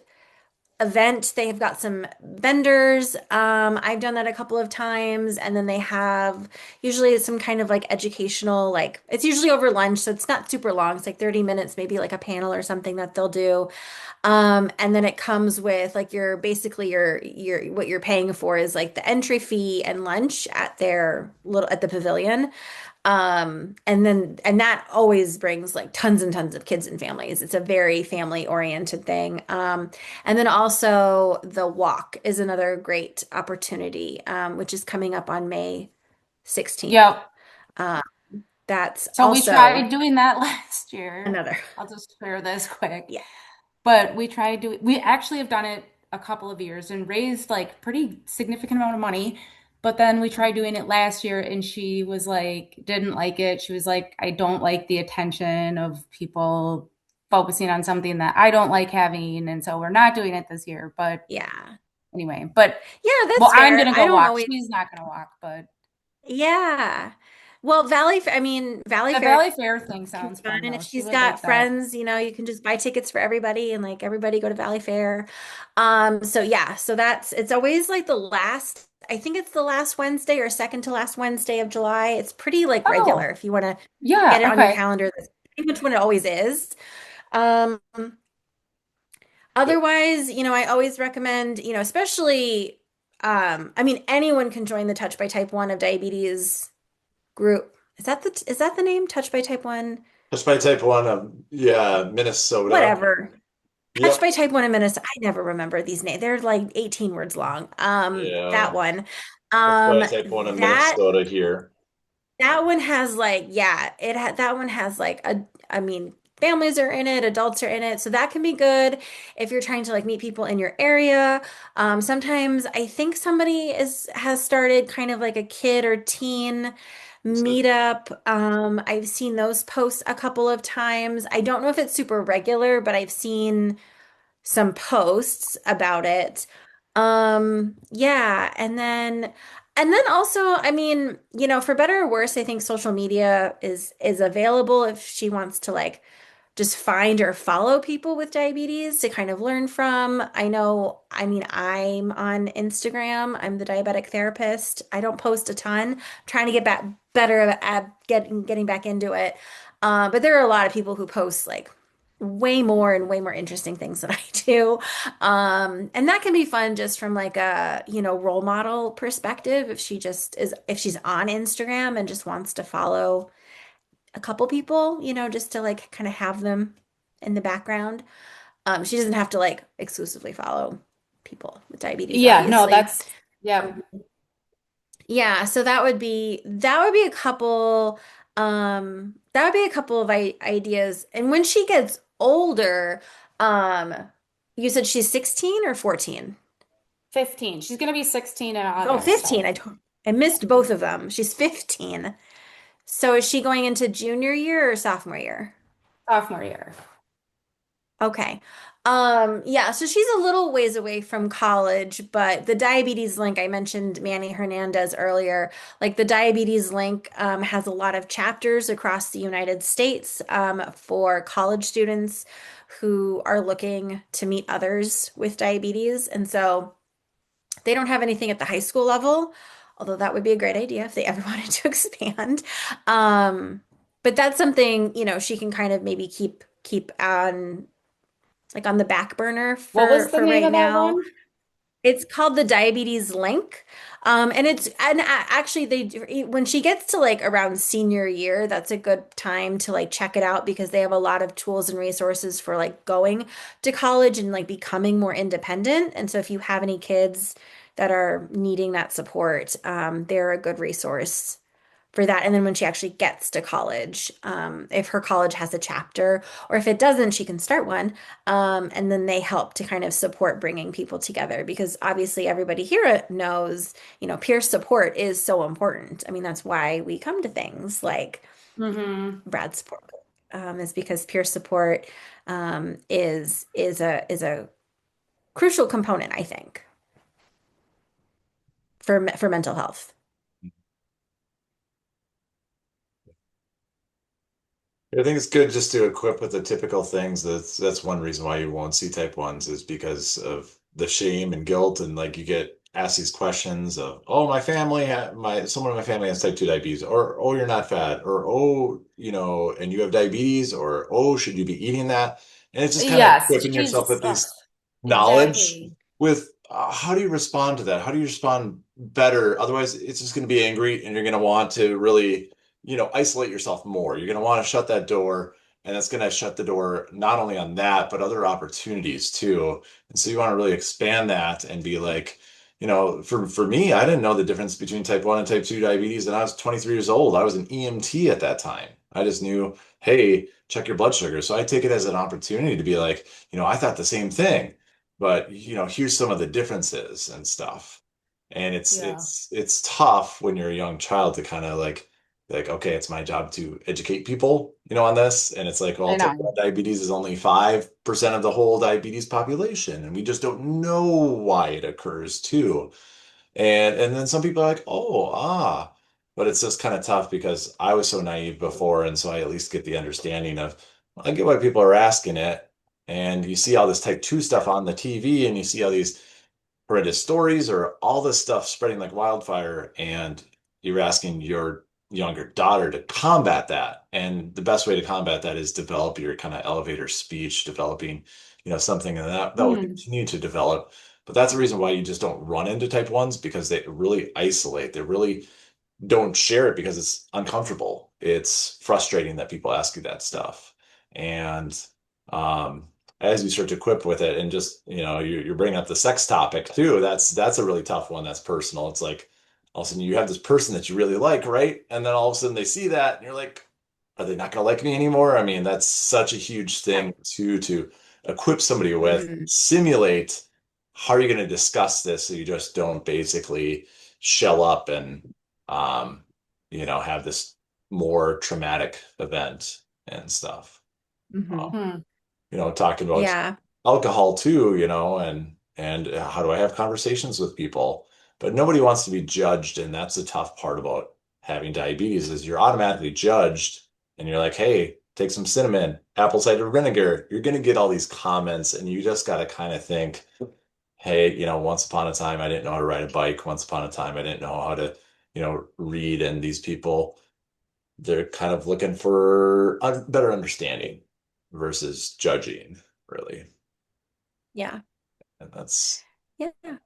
event. They have got some vendors. I've done that a couple of times, and then they have usually some kind of like educational, like it's usually over lunch, so it's not super long. It's like 30 minutes, maybe like a panel or something that they'll do. And then it comes with like your what you're paying for is like the entry fee and lunch at the pavilion. And that always brings like tons and tons of kids and families. It's a very family oriented thing. And then also the walk is another great opportunity, which is coming up on May 16th. yep. Um, that's So we also tried doing that last year. another, I'll just share this quick. yeah. But we actually have done it a couple of years and raised like pretty significant amount of money. But then we tried doing it last year and she was like, didn't like it. She was like, I don't like the attention of people focusing on something that I don't like having. And so we're not doing it this year. But Yeah. anyway, but Yeah, well, that's I'm fair. gonna I go don't walk. always, She's not gonna walk, but yeah. Well, I mean, Valley the Fair Valley Fair thing can be sounds fun. fun And though. if She she's would got like that. friends, you can just buy tickets for everybody and like everybody go to Valley Fair. So yeah, it's always like I think it's the last Wednesday or second to last Wednesday of July. It's pretty like regular. Oh, If you want to yeah, get it on your okay. calendar, that's pretty much when it always is. Um, Otherwise, I always recommend, especially, I mean, anyone can join the Touch by Type 1 of Diabetes group. Is that the name? Touch by Type 1? Just by type one of, yeah, Minnesota. Whatever. Touch Yep. by Type 1 in Minnesota. I never remember these names. They're like 18 words long. Yeah. That one. That's Um, by type one of that Minnesota here. that one has like, yeah, that one has like I mean, families are in it, adults are in it. So that can be good if you're trying to like meet people in your area. Sometimes I think somebody has started kind of like a kid or teen meetup. I've seen those posts a couple of times. I don't know if it's super regular, but I've seen some posts about it. Yeah, and then also, I mean, for better or worse, I think social media is available if she wants to like just find or follow people with diabetes to kind of learn from. I know, I mean, I'm on Instagram. I'm the diabetic therapist. I don't post a ton. I'm trying to get back better at getting back into it. But there are a lot of people who post like way more interesting things than I do. And that can be fun just from like a, role model perspective if she's on Instagram and just wants to follow a couple people, just to like kind of have them in the background. She doesn't have to like exclusively follow people with diabetes, Yeah, no, obviously. yeah. Yeah, so that would be a couple that would be a couple of ideas. And when she gets older, um you said she's 16 or 14? 15. She's gonna be 16 in Oh, August. 15. I missed both of them. She's 15. So is she going into junior year or sophomore year? Sophomore year. Okay. Yeah, so she's a little ways away from college, but the diabetes link, I mentioned Manny Hernandez earlier. Like the diabetes link has a lot of chapters across the United States for college students who are looking to meet others with diabetes. And so they don't have anything at the high school level, although that would be a great idea if they ever wanted to expand. But that's something, she can kind of maybe keep on like on the back burner What for was the for name right of that now. one? It's called the Diabetes Link. Actually when she gets to like around senior year, that's a good time to like check it out because they have a lot of tools and resources for like going to college and like becoming more independent. And so if you have any kids that are needing that support, they're a good resource for that. And then when she actually gets to college, if her college has a chapter, or if it doesn't, she can start one. And then they help to kind of support bringing people together because obviously everybody here knows, peer support is so important. I mean, that's why we come to things like Mm-hmm. Brad support, is because peer support is a crucial component, I think, for mental health. I think it's good just to equip with the typical things. That's one reason why you won't see type ones is because of the shame and guilt, and like you get asked these questions of, oh, my family, someone in my family has type 2 diabetes, or oh, you're not fat, or oh, and you have diabetes, or oh, should you be eating that? And it's just kind of Yes, equipping yourself with ugh, these knowledge exactly. with how do you respond to that? How do you respond better? Otherwise, it's just going to be angry, and you're going to want to really isolate yourself more. You're going to want to shut that door, and it's going to shut the door not only on that, but other opportunities too. And so you want to really expand that and be like, for me, I didn't know the difference between type 1 and type 2 diabetes, and I was 23 years old. I was an EMT at that time. I just knew, hey, check your blood sugar. So I take it as an opportunity to be like, I thought the same thing, but here's some of the differences and stuff. And it's Yeah. it's it's tough when you're a young child to kind of like, okay, it's my job to educate people, on this. And it's like, I well, type know. 1 diabetes is only 5% of the whole diabetes population. And we just don't know why it occurs too. And then some people are like, oh, but it's just kind of tough because I was so naive before. And so I at least get the understanding of, I get why people are asking it. And you see all this type 2 stuff on the TV, and you see all these horrendous stories or all this stuff spreading like wildfire, and you're asking your younger daughter to combat that. And the best way to combat that is develop your kind of elevator speech, developing, something that will Hmm. continue to develop. But that's the reason why you just don't run into type ones, because they really isolate. They really don't share it because it's uncomfortable. It's frustrating that people ask you that stuff. And um, as you start to equip with it, and just you're bringing up the sex topic too. That's a really tough one. That's personal. It's like all of a sudden you have this person that you really like, right? And then all of a sudden they see that, and you're like, are they not going to like me anymore? I mean, that's such a huge thing to equip somebody with. Mm, Simulate how are you going to discuss this so you just don't basically shell up and um, have this more traumatic event and stuff. mhm. Hmm. Talking about Yeah. alcohol too, and how do I have conversations with people? But nobody wants to be judged, and that's the tough part about having diabetes is you're automatically judged, and you're like, hey, take some cinnamon, apple cider vinegar. You're gonna get all these comments, and you just gotta kind of think, hey, once upon a time I didn't know how to ride a bike. Once upon a time I didn't know how to, read, and these people they're kind of looking for a better understanding versus judging, really. Yeah. And Yeah.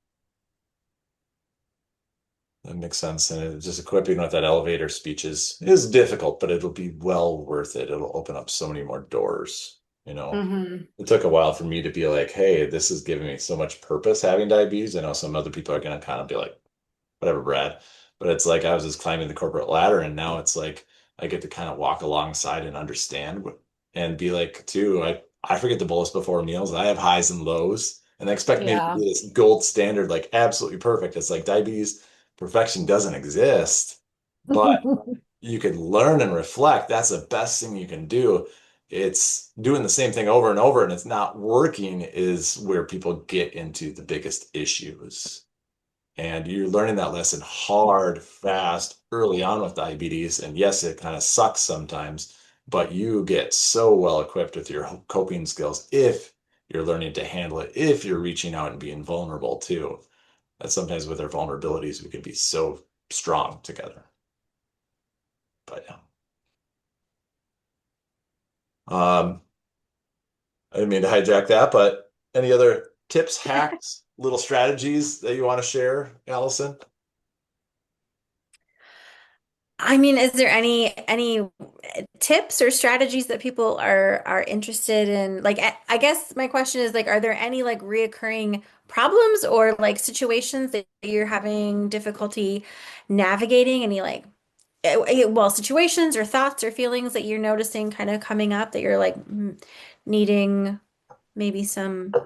that makes sense. And just equipping with that elevator speech is difficult, but it'll be well worth it. It'll open up so many more doors, you know. Hmm. It took a while for me to be like, hey, this is giving me so much purpose having diabetes. I know some other people are gonna kind of be like, whatever, Brad. But it's like I was just climbing the corporate ladder, and now it's like I get to kind of walk alongside and understand and be like, too, I forget the bullets before meals. I have highs and lows, and they expect me to Yeah. be this gold standard, like absolutely perfect. It's like diabetes perfection doesn't exist, but you can learn and reflect. That's the best thing you can do. It's doing the same thing over and over, and it's not working is where people get into the biggest issues. And you're learning that lesson hard, fast, early on with diabetes. And yes, it kind of sucks sometimes, but you get so well equipped with your coping skills if you're learning to handle it, if you're reaching out and being vulnerable too. That sometimes with our vulnerabilities, we can be so strong together. But yeah. I didn't mean to hijack that, but any other tips, hacks, little strategies that you want to share, Allison? I mean, is there any tips or strategies that people are interested in? Like, I guess my question is like, are there any like reoccurring problems or like situations that you're having difficulty navigating? Any like, well, situations or thoughts or feelings that you're noticing kind of coming up that you're like needing maybe some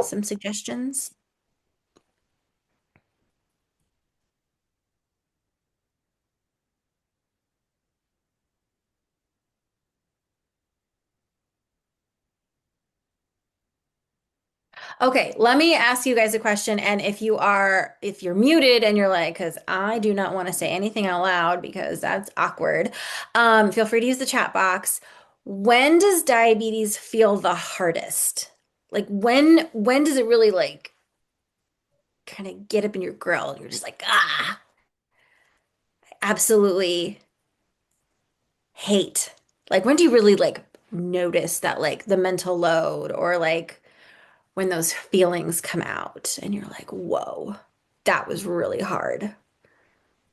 suggestions? Okay, let me ask you guys a question. And if you're muted and you're like, because I do not want to say anything out loud because that's awkward, feel free to use the chat box. When does diabetes feel the hardest? Like when does it really like kind of get up in your grill and you're just like, absolutely hate. Like when do you really like notice that like the mental load or like when those feelings come out and you're like, whoa, that was really hard.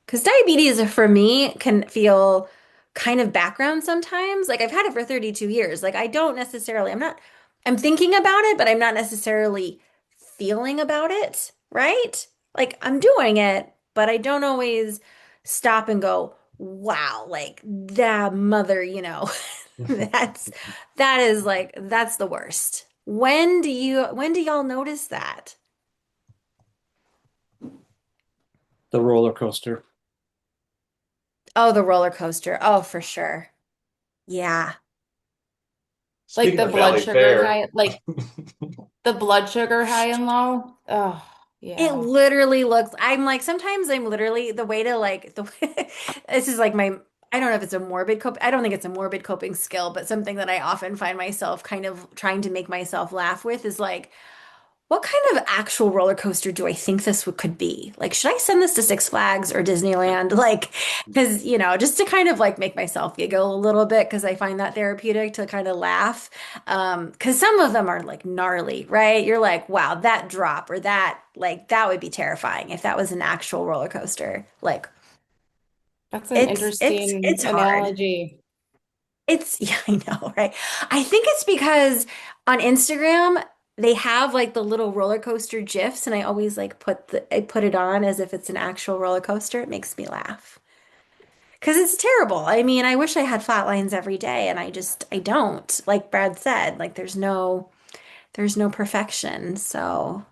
Because diabetes for me can feel kind of background sometimes. Like I've had it for 32 years. Like I don't necessarily, I'm thinking about it, but I'm not necessarily feeling about it, right? Like I'm doing it, but I don't always stop and go, wow, like that mother, that's that is like that's the worst. When do y'all notice that? The roller coaster. Oh, the roller coaster. Oh, for sure. Yeah. Like Speaking the of blood Valley sugar Fair, high, like the blood sugar high and low. Oh, It yeah. literally looks, I'm like, sometimes I'm literally the way to like this is like I don't know if it's a morbid cope. I don't think it's a morbid coping skill, but something that I often find myself kind of trying to make myself laugh with is like, what kind of actual roller coaster do I think this could be? Like, should I send this to Six Flags or Disneyland? Like, because, just to kind of like make myself giggle a little bit because I find that therapeutic to kind of laugh. Because some of them are like gnarly, right? You're like, wow, that drop or that, like, that would be terrifying if that was an actual roller coaster. Like, That's an it's interesting hard. analogy. Yeah, I know, right? I think it's because on Instagram they have like the little roller coaster GIFs, and I always like I put it on as if it's an actual roller coaster. It makes me laugh. because it's terrible. I mean, I wish I had flat lines every day, and I don't. Like Brad said, like there's no perfection. So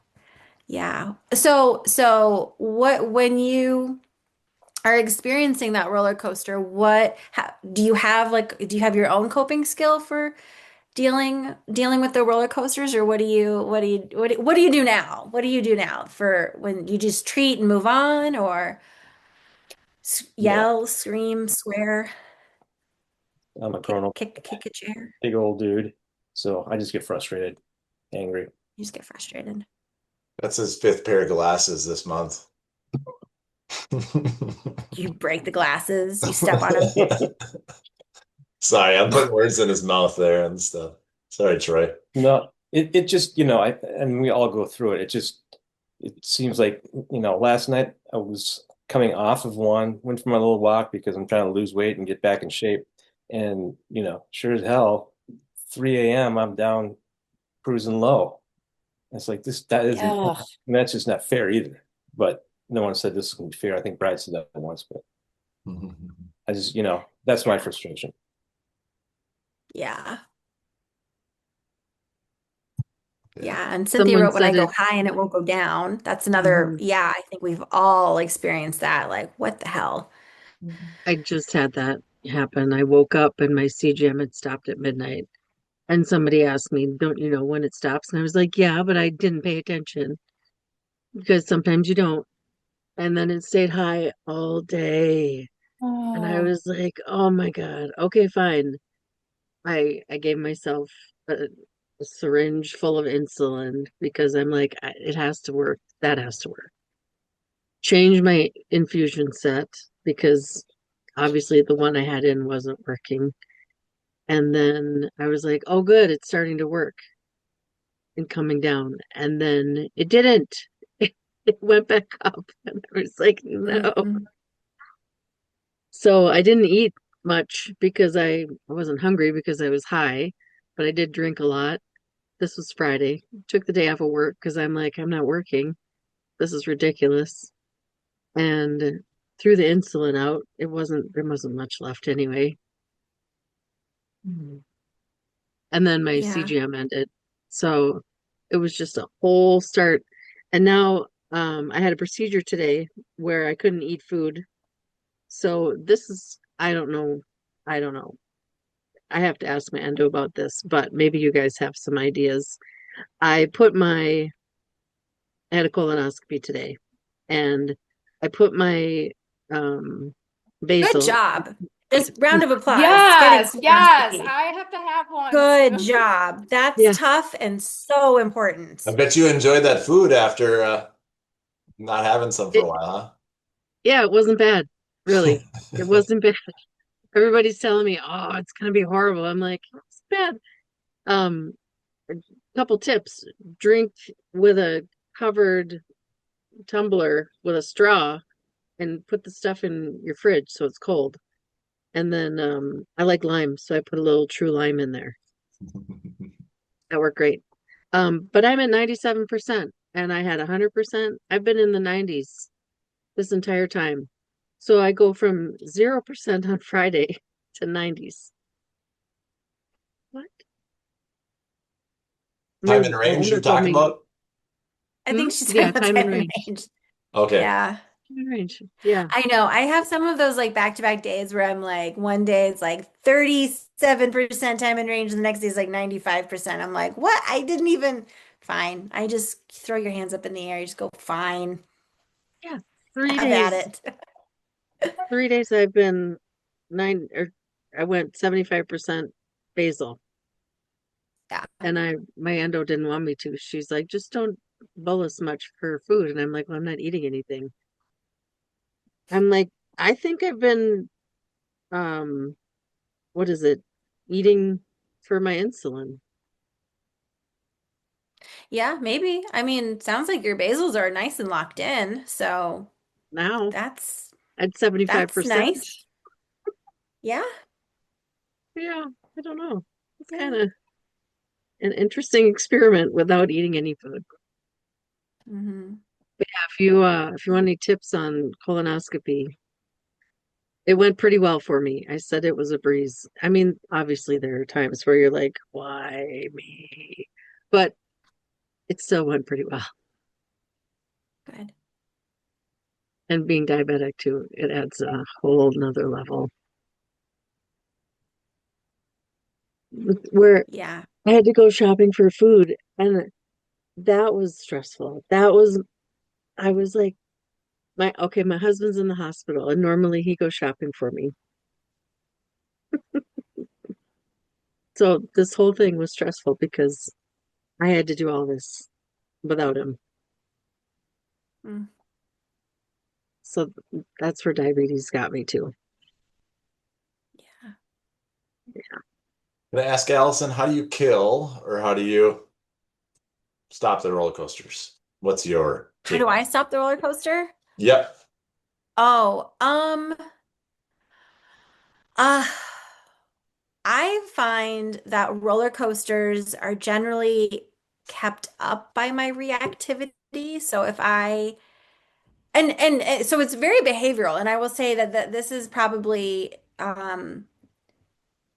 yeah. So what when you are experiencing that roller coaster, do you have do you have your own coping skill for dealing with the roller coasters, or what do you do now? What do you do now for when you just treat and move on, or Yeah, yell, scream, swear, I'm a grown up, kick a chair? big old dude, so I just get frustrated, angry. You just get frustrated. That's his fifth pair of glasses this month. You break the glasses, you step on them. Sorry, I'm putting words in his mouth there and stuff. Sorry, Troy. No, it just, and we all go through it. It seems like, last night I was coming off of one, went for my little walk because I'm trying to lose weight and get back in shape. And, sure as hell, 3 a.m. I'm down cruising low. It's like that isn't, Yeah. that's just not fair either. But no one said this is gonna be fair. I think Brad said that once, but I just, that's my frustration. Yeah. Yeah. And Cynthia Someone wrote, when I said go it. high and it won't go down. That's another, Mhm. yeah, I think we've all experienced that. Like, what the hell? I just had that happen. I woke up and my CGM had stopped at midnight. And somebody asked me, "Don't you know when it stops?" And I was like, "Yeah, but I didn't pay attention because sometimes you don't." And then it stayed high all day. And I Oh. was like, "Oh my God. Okay, fine." I gave myself a syringe full of insulin because I'm like, it has to work. That has to work. Change my infusion set because obviously the one I had in wasn't working. And then I was like, oh, good, it's starting to work and coming down. And then it didn't. It went back up. And I was like, no. Mm-hmm. So I didn't eat much because I wasn't hungry because I was high, but I did drink a lot. This was Friday. Took the day off of work because I'm like, I'm not working. This is ridiculous. And threw the insulin out. There wasn't much left anyway. Mhm. And then my Yeah. CGM ended. So it was just a whole start. And now I had a procedure today where I couldn't eat food. So this is, I don't know. I don't know. I have to ask my endo about this, but maybe you guys have some ideas. I had a colonoscopy today and I put my um Good basil. job. Just round of applause. Getting Yes, yes. colonoscopy. I have to have one Good too. job. That's Yeah, tough and so I important. bet you enjoyed that food after not having some for a it, while, yeah, it wasn't bad. Really. It wasn't bad. Everybody's telling me, "Oh, it's gonna be horrible." I'm like, "It's bad." Um, a couple tips. Drink with a covered tumbler with a straw and put the stuff in your fridge so it's cold. And then I like lime, so I put a little true lime in there. huh? That worked great. But I'm at 97% and I had 100%. I've been in the 90s this entire time. So I go from 0% on Friday to 90s. What? Time and My range endo you're told talking me, about? I think she's talking Yeah, about time and time and range. range. Okay. Yeah. Time and range. Yeah. I know. I have some of those like back-to-back days where I'm like, one day it's like 37% time and range, and the next day is like 95%. I'm like, what? I didn't even, fine. I just throw your hands up in the air. You just go, fine. Yeah. Three Have at days. it. 3 days I've been I went 75% basil. Yeah. And my endo didn't want me to. She's like, just don't bolus much for food. And I'm like, well, I'm not eating anything. I'm like, I think I've been um what is it? Eating for my insulin Yeah, maybe. I mean, sounds like your basils are nice and locked in. So now that's at that's 75%. nice. Yeah. Yeah, I don't know. It's kind Yeah. of an interesting experiment without eating any food. Hmm. If you want any tips on colonoscopy, It went pretty well for me. I said it was a breeze. I mean, obviously there are times where you're like, why me? But it still went pretty well. Good. And being diabetic too, it adds a whole nother level. Where Yeah. I had to go shopping for food, and that was stressful. I was like, my husband's in the hospital, and normally he goes shopping for me. So this whole thing was stressful because I had to do all this without him. Mm. So that's where diabetes got me too. Yeah. Can I ask Allison, how do you kill or how do you stop the roller coasters? What's your How take do on I it? stop the roller coaster? Yep. Oh, uh, I find that roller coasters are generally kept up by my reactivity. So if I and so it's very behavioral, and I will say that this is probably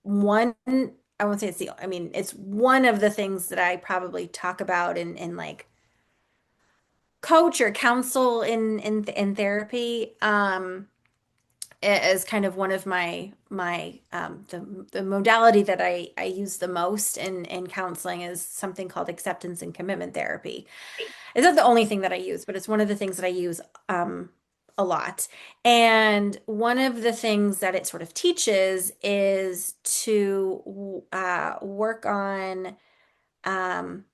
one, I won't say it's the, I mean, it's one of the things that I probably talk about in like coach or counsel in therapy. As kind of one of my the modality that I use the most in counseling is something called acceptance and commitment therapy. It's not the only thing that I use, but it's one of the things that I use a lot. And one of the things that it sort of teaches is to work on um,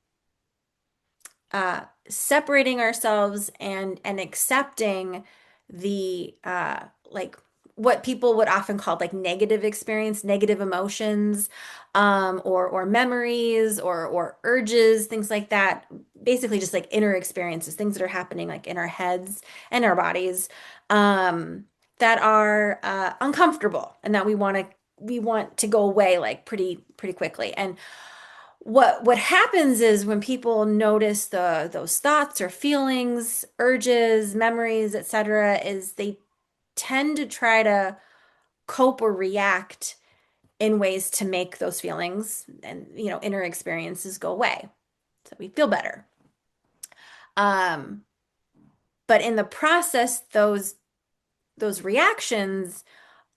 separating ourselves and accepting the like what people would often call like negative experience, negative emotions, or memories or urges, things like that. Basically, just like inner experiences, things that are happening like in our heads and our bodies, that are uncomfortable and that we want to go away like pretty quickly. And what happens is when people notice those thoughts or feelings, urges, memories, etc., is they tend to try to cope or react in ways to make those feelings and inner experiences go away so we feel better. Um, but in the process, those reactions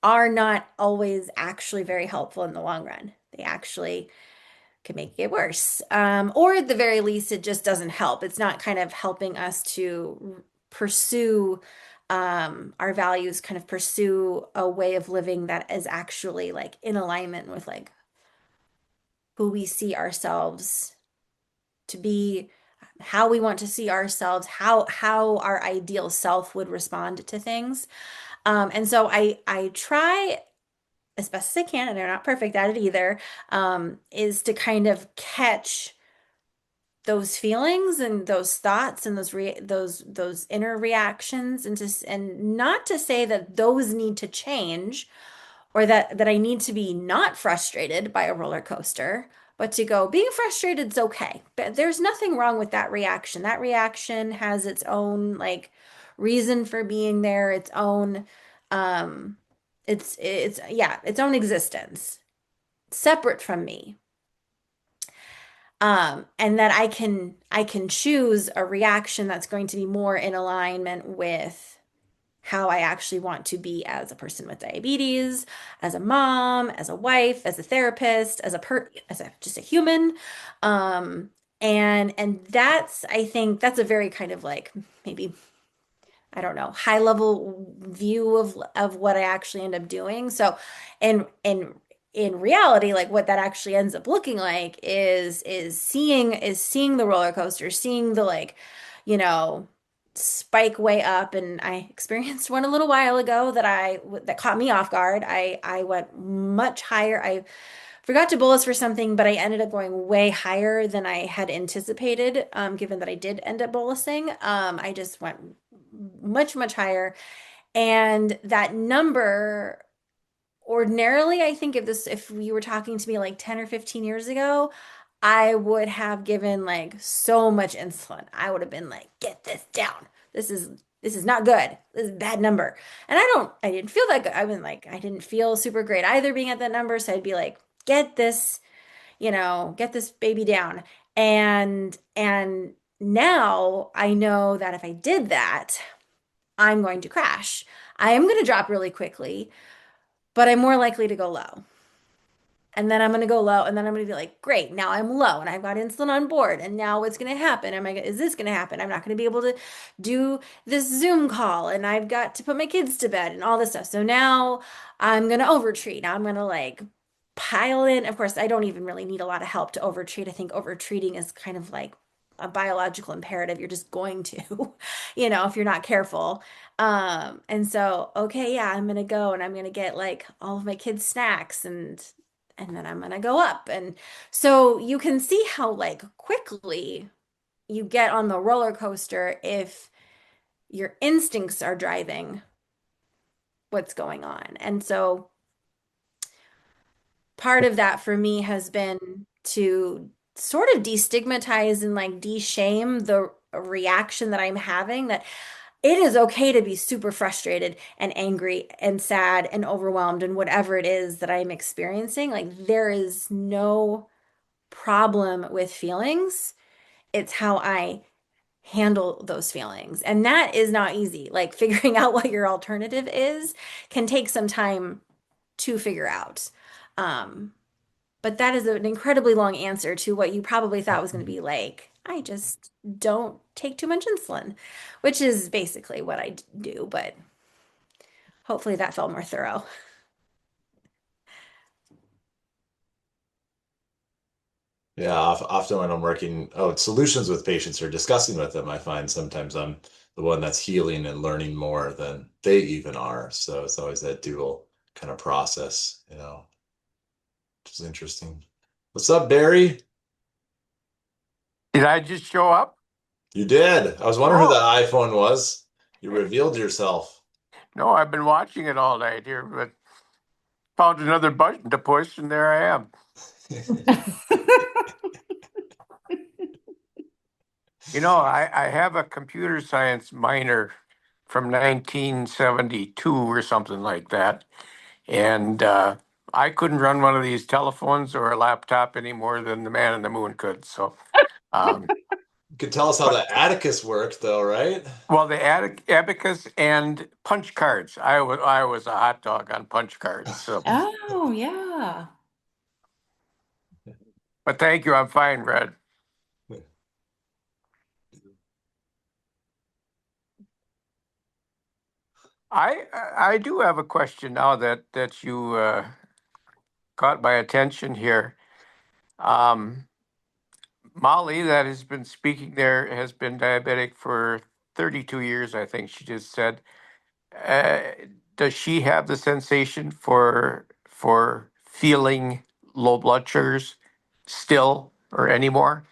are not always actually very helpful in the long run. They actually can make it worse. Or at the very least, it just doesn't help. It's not kind of helping us to pursue our values, kind of pursue a way of living that is actually like in alignment with like who we see ourselves to be, how we want to see ourselves, how our ideal self would respond to things. And so I try as best as I can, and they're not perfect at it either, is to kind of catch those feelings and those thoughts and those inner reactions, and not to say that those need to change or that I need to be not frustrated by a roller coaster, but to go, being frustrated is okay. But there's nothing wrong with that reaction. That reaction has its own like reason for being there, its own um it's yeah, its own existence, separate from me. And that I can choose a reaction that's going to be more in alignment with how I actually want to be as a person with diabetes, as a mom, as a wife, as a therapist, as a just a human. And that's, I think that's a very kind of like maybe, I don't know, high level view of what I actually end up doing. So in reality, like what that actually ends up looking like is seeing the roller coaster, seeing the like, you know, spike way up. And I experienced one a little while ago that caught me off guard. I went much higher. I forgot to bolus for something, but I ended up going way higher than I had anticipated, given that I did end up bolusing. I just went much higher. And that number, ordinarily, I think if you were talking to me like 10 or 15 years ago, I would have given like so much insulin. I would have been like, get this down. This is This is not good. This is a bad number. And I didn't feel that good. I mean, like, I didn't feel super great either being at that number. So I'd be like, get this, get this baby down. And now I know that if I did that, I'm going to crash. I am going to drop really quickly, but I'm more likely to go low. And then I'm going to go low, and then I'm going to be like, great, now I'm low and I've got insulin on board. And now what's going to happen? Is this going to happen? I'm not going to be able to do this Zoom call, and I've got to put my kids to bed and all this stuff. So now I'm going to overtreat. Now I'm going to like pile in. Of course, I don't even really need a lot of help to overtreat. I think overtreating is kind of like a biological imperative. You're just going to, if you're not careful. And so, okay, yeah, I'm gonna go and I'm gonna get like all of my kids' snacks and then I'm gonna go up. And so you can see how like quickly you get on the roller coaster if your instincts are driving what's going on. And so part of that for me has been to sort of destigmatize and like de-shame the reaction that I'm having, that it is okay to be super frustrated and angry and sad and overwhelmed and whatever it is that I'm experiencing. Like, there is no problem with feelings. It's how I handle those feelings. And that is not easy. Like, figuring out what your alternative is can take some time to figure out. Um, but that is an incredibly long answer to what you probably thought was going to be like, I just don't take too much insulin, which is basically what I do, but hopefully that felt more thorough. Yeah, often when I'm working solutions with patients or discussing with them, I find sometimes I'm the one that's healing and learning more than they even are. So it's always that dual kind of process, which is interesting. What's up, Barry? Did I just show up? You did. I was wondering who Oh, that iPhone was. You revealed yourself. no, I've been watching it all night here, but found another button to push, and there I am. I have a computer science minor from 1972 or something like that. And I couldn't run one of these telephones or a laptop any more than the man in the moon could. So, um, You could tell us how but the Atticus worked, though, right? well, the abacus and punch cards. I was a hot dog on punch cards. So, Oh, yeah. but thank you. I'm fine, Red. I do have a question now that you caught my attention here. Um, Molly, that has been speaking there, has been diabetic for 32 years, I think she just said. Uh, does she have the sensation for feeling low blood sugars still or anymore?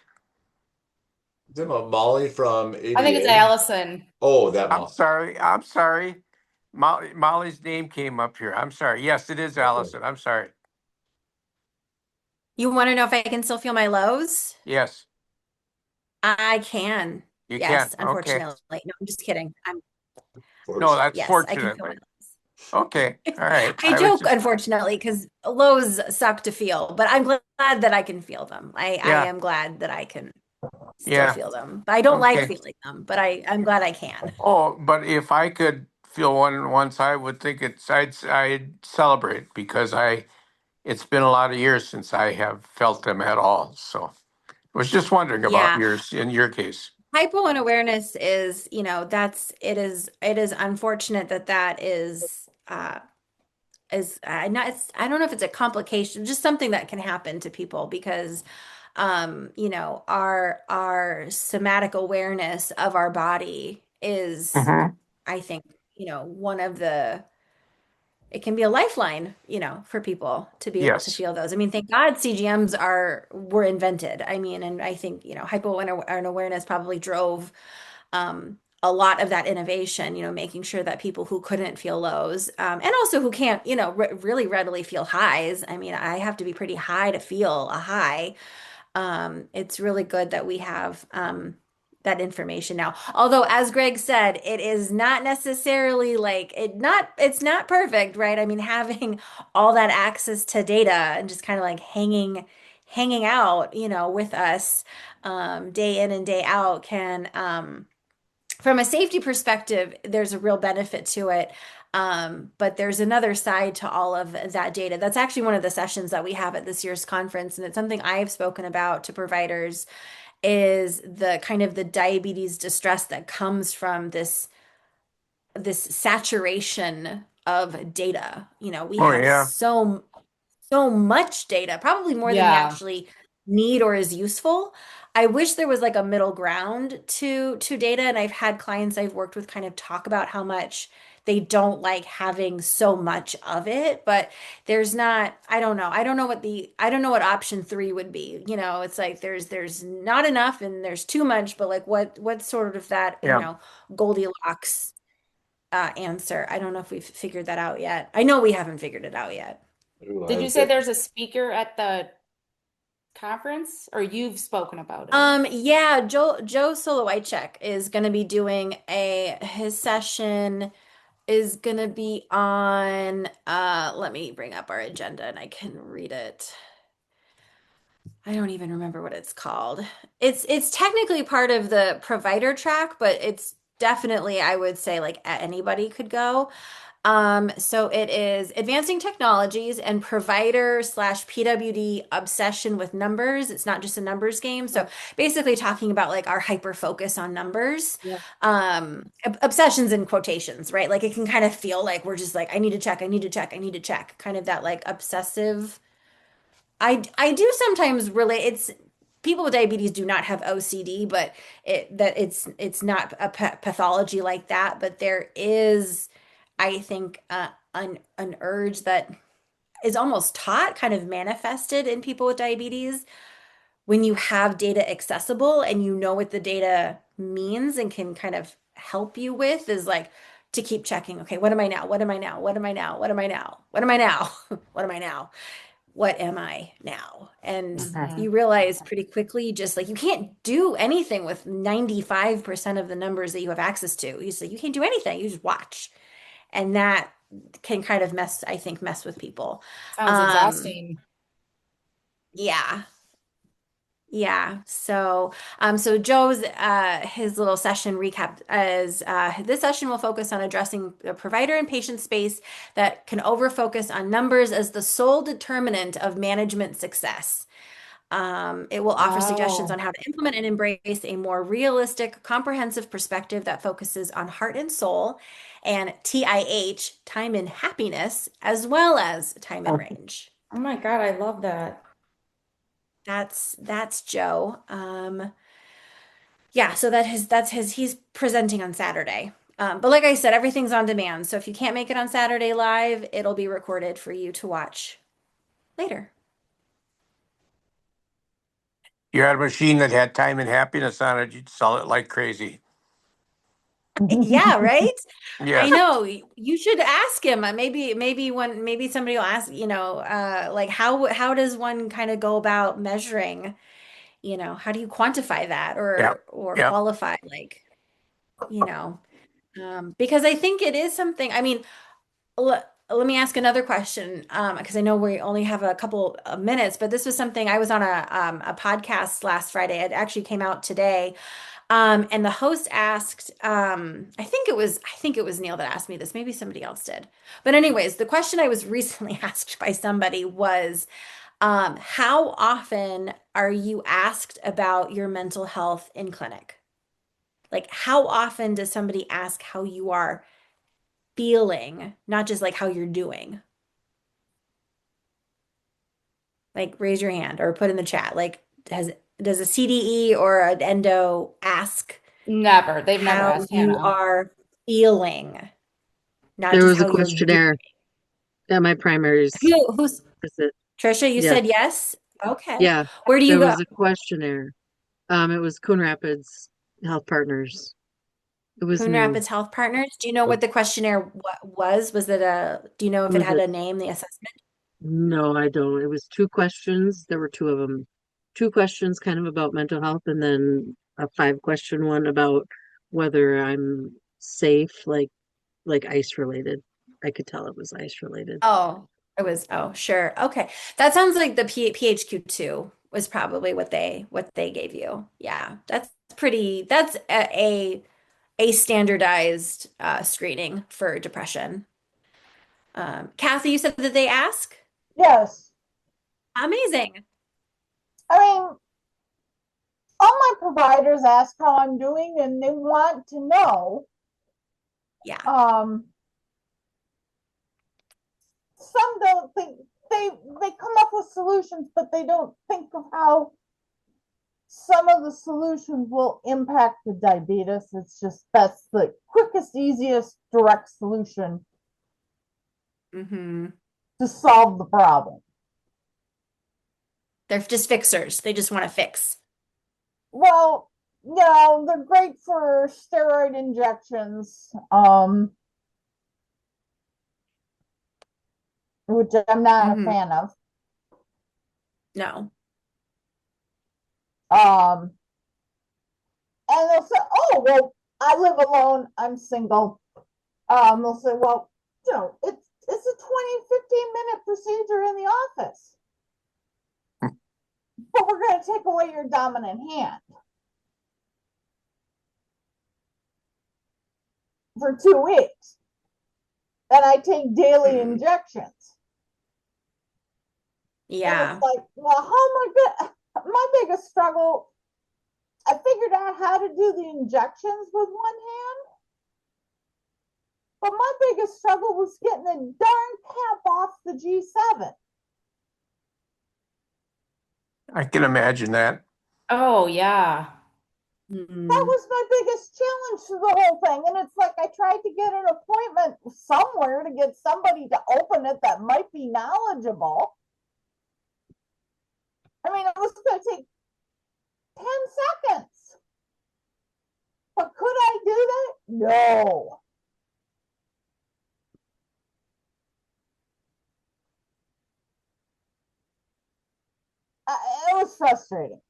You talking about Molly from I think it's ADA? Allison. Oh, that I'm Molly. sorry. I'm sorry. Molly's name came up here. I'm sorry. Yes, it is Okay. Allison. I'm sorry. You want to know if I can still feel my lows? Yes, I can. you can. Yes, Okay. unfortunately. No, I'm just kidding. No, that's Yes, I can fortunate. feel my But lows. okay. All right. I I was joke, just, unfortunately, because lows suck to feel, but I'm glad that I can feel them. I yeah. am glad that I can still Yeah. feel them. But I don't like Okay. feeling them, but I'm glad I can. Oh, but if I could feel one once, I would think I'd celebrate because it's been a lot of years since I have felt them at all. So I was just wondering about Yeah. yours in your case. Hypo awareness is, it is unfortunate that is not I don't know if it's a complication, just something that can happen to people because our somatic awareness of our body is, Hmm. I think, one of the it can be a lifeline, for people to be able to Yes. feel those. I mean, thank God CGMs were invented. I mean, and I think, hypo and awareness probably drove a lot of that innovation, making sure that people who couldn't feel lows, and also who can't, really readily feel highs. I mean, I have to be pretty high to feel a high. It's really good that we have, that information now. Although, as Greg said, it is not necessarily like it's not perfect, right? I mean, having all that access to data and just kind of like hanging out, with us day in and day out can from a safety perspective, there's a real benefit to it. But there's another side to all of that data. That's actually one of the sessions that we have at this year's conference, and it's something I've spoken about to providers is the kind of the diabetes distress that comes from this saturation of data. We Oh have yeah. so much data, probably more than we Yeah. actually need or is useful. I wish there was like a middle ground to data, and I've had clients I've worked with kind of talk about how much they don't like having so much of it, but there's not, I don't know. I don't know what option three would be. It's like there's not enough and there's too much, but like what's sort of that, Yeah. Goldilocks answer. I don't know if we've figured that out yet. I know we haven't figured it out yet. Ooh, Did you say there's a speaker at the conference, or you've spoken about it? Yeah, Joe Solowychek is going to be doing his session is going to be on let me bring up our agenda and I can read it. I don't even remember what it's called. It's technically part of the provider track, but it's definitely, I would say, like anybody could go. So it is advancing technologies and provider slash PWD obsession with numbers. It's not just a numbers game. So basically talking about like our hyper focus on numbers. Yeah. Obsessions in quotations, right? Like it can kind of feel like we're just like, I need to check, I need to check, I need to check, kind of that like obsessive. I do sometimes relate. It's people with diabetes do not have OCD, but it's not a pathology like that. But there is, I think, an urge that is almost taught, kind of manifested in people with diabetes when you have data accessible and you know what the data means and can kind of help you with is like to keep checking. Okay, what am I now? What am I now? What am I now? What am I now? What am I now? What am I now? What am I now? And Mhm. you realize pretty quickly, just like you can't do anything with 95% of the numbers that you have access to. You can't do anything. You just watch. And that can kind of I think, mess with people. Sounds Um, exhausting. yeah. Yeah. So Joe's his little session recap is this session will focus on addressing the provider and patient space that can overfocus on numbers as the sole determinant of management success. It will offer suggestions Oh, on how to implement and embrace a more realistic, comprehensive perspective that focuses on heart and soul and TIH, time and happiness, as well as time and range. oh my God, I love that. That's Joe. Yeah, so he's presenting on Saturday. But like I said, everything's on demand. So if you can't make it on Saturday live, it'll be recorded for you to watch later. You had a machine that had time and happiness on it, you'd sell it like crazy. Yeah, right? I Yes. know. You should ask him. Maybe somebody will ask, like how does one kind of go about measuring, how do you quantify that Yeah. or Yeah. qualify like, you know, because I think it is something, I mean, let me ask another question, because I know we only have a couple of minutes, but this was something I was on a podcast last Friday. It actually came out today. And the host asked, I think it was Neil that asked me this. Maybe somebody else did. But anyways, the question I was recently asked by somebody was, how often are you asked about your mental health in clinic? Like, how often does somebody ask how you are feeling, not just like how you're doing? Like, raise your hand or put in the chat. Like, does a CDE or an endo ask Never. They've never how asked you Hannah. are feeling, not There just was a how you're doing? questionnaire at my primaries Who's visit. Trisha? You Yes. said yes? Okay. Yeah. Where do you There go? was a questionnaire. It was Coon Rapids Health Partners. It was Coon new. Rapids Health Partners. Do you know what the questionnaire was? Do you know It if it was had a a name, the assessment? No, I don't. It was two questions. There were two of them. Two questions kind of about mental health and then a 5-question one about whether I'm safe, like ice related. I could tell it was ice related. Oh, it was, oh, sure. Okay. That sounds like the PHQ-2 was probably what they gave you. Yeah. That's a standardized screening for depression. Kathy, you said that they ask? Yes. Amazing. I mean, all my providers ask how I'm doing and they want to know. Yeah. Some don't think they come up with solutions, but they don't think of how some of the solutions will impact the diabetes. It's just that's the quickest, easiest, direct solution Mm-hmm. to solve the problem. They're just fixers. They just want to fix. Well, they're great for steroid injections, which I'm not a Mm-hmm. fan of. No. And they'll say, "Oh, well, I live alone. I'm single." They'll say, "Well, it's a 20-15 minute procedure in the office, but we're going to take away your dominant hand for 2 weeks, and I take daily injections." And Yeah. it's like, well, how am I good? My biggest struggle, I figured out how to do the injections with one hand, but my biggest struggle was getting the darn cap off the G7. I can imagine that. Oh, yeah. That was my biggest challenge to the whole thing. And it's like I tried to get an appointment somewhere to get somebody to open it that might be knowledgeable. I mean, it was going to take 10 seconds. But could I do that? No. It was frustrating.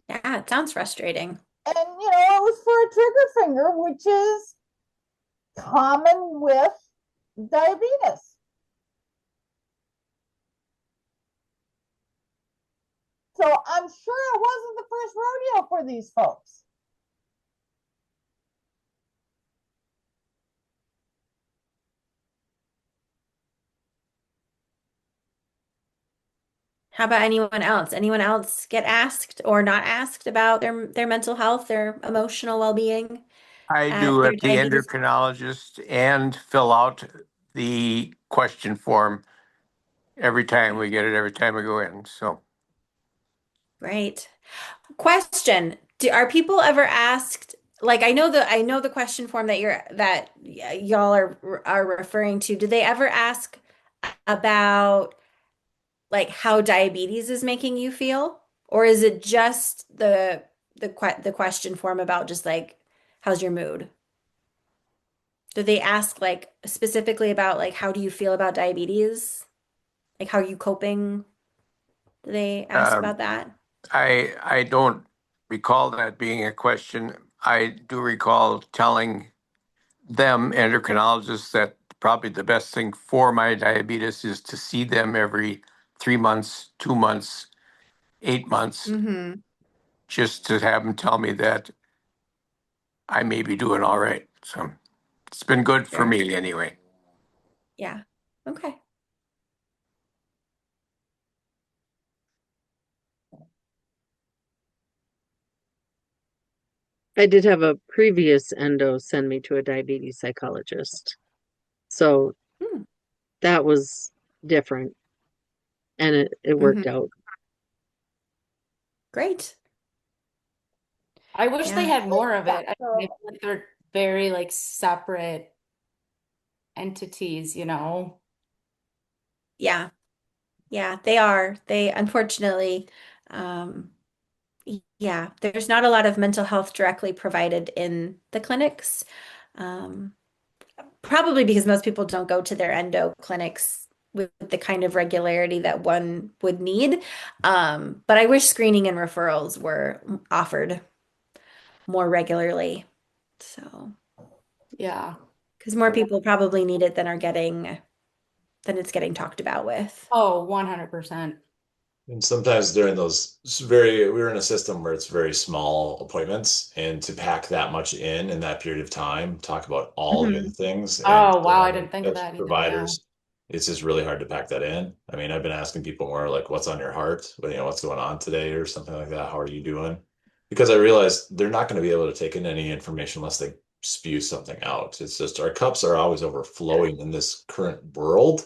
Yeah, it sounds frustrating. And, it was for a trigger finger, which is common with diabetes. So I'm sure it wasn't the first rodeo for these folks. How about anyone else? Anyone else get asked or not asked about their mental health, their emotional well-being I at do their at the diabetes? endocrinologist and fill out the question form every time we get it, every time we go in. So Right. Question. Are people ever asked, like I know the question form that y'all are referring to. Do they ever ask about like how diabetes is making you feel? Or is it just the question form about just like how's your mood? Do they ask like specifically about like how do you feel about diabetes? Like how are you coping? Do they ask um, about that? I don't recall that being a question. I do recall telling them, endocrinologists, that probably the best thing for my diabetes is to see them every 3 months, 2 months, 8 months, Mm-hmm. just to have them tell me that I may be doing all right. So it's been good for Sure. me anyway. Yeah. Okay. I did have a previous endo send me to a diabetes psychologist. So Hmm. that was different and it worked Mm-hmm. out. I Great. wish they Yeah. had more of it. I feel like they're very like separate entities, you know? Yeah. Yeah, they are. They unfortunately, um, yeah, there's not a lot of mental health directly provided in the clinics. Um, Probably because most people don't go to their endo clinics with the kind of regularity that one would need. But I wish screening and referrals were offered more regularly. So, Yeah. because more people probably need it than it's getting talked about with. Oh, 100%. And sometimes during those very, we were in a system where it's very small appointments, and to pack that much in that period of time, talk about all the other Mhm. things, and Oh, wow. I didn't think of as that either. Yeah. providers, it's just really hard to pack that in. I mean, I've been asking people more like, "What's on your heart? What's going on today?" or something like that. How are you doing? Because I realize they're not going to be able to take in any information unless they spew something out. It's just our cups are always overflowing in this current world.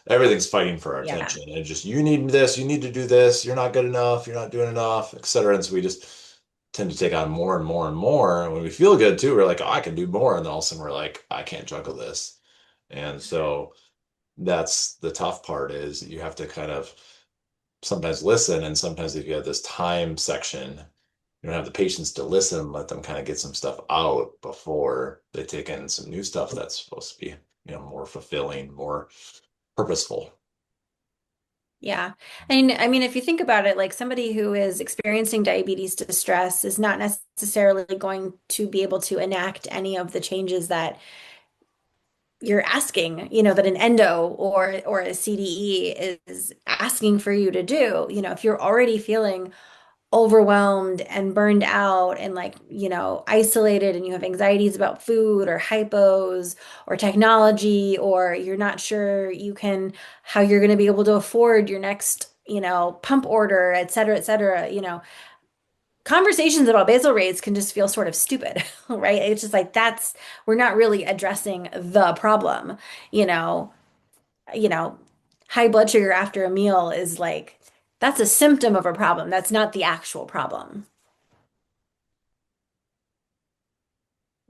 Everything's fighting for our Yeah. attention, and just you need this, you need to do this, you're not good enough, you're not doing enough, etc. And so we just tend to take on more and more and more. And when we feel good too, we're like, oh, I can do more. And then all of a sudden we're like, I can't juggle this. And so that's the tough part, is you have to kind of sometimes listen. And sometimes if you have this time section, you don't have the patience to listen, let them kind of get some stuff out before they take in some new stuff that's supposed to be, more fulfilling, more purposeful. Yeah. And I mean, if you think about it, like somebody who is experiencing diabetes distress is not necessarily going to be able to enact any of the changes that you're asking, that an endo or a CDE is asking for you to do. If you're already feeling overwhelmed and burned out and like, isolated, and you have anxieties about food or hypos or technology, or you're not sure how you're going to be able to afford your next, pump order, et cetera, conversations about basal rates can just feel sort of stupid, right? It's just like we're not really addressing the problem, you know, you know, high blood sugar after a meal is like that's a symptom of a problem. That's not the actual problem.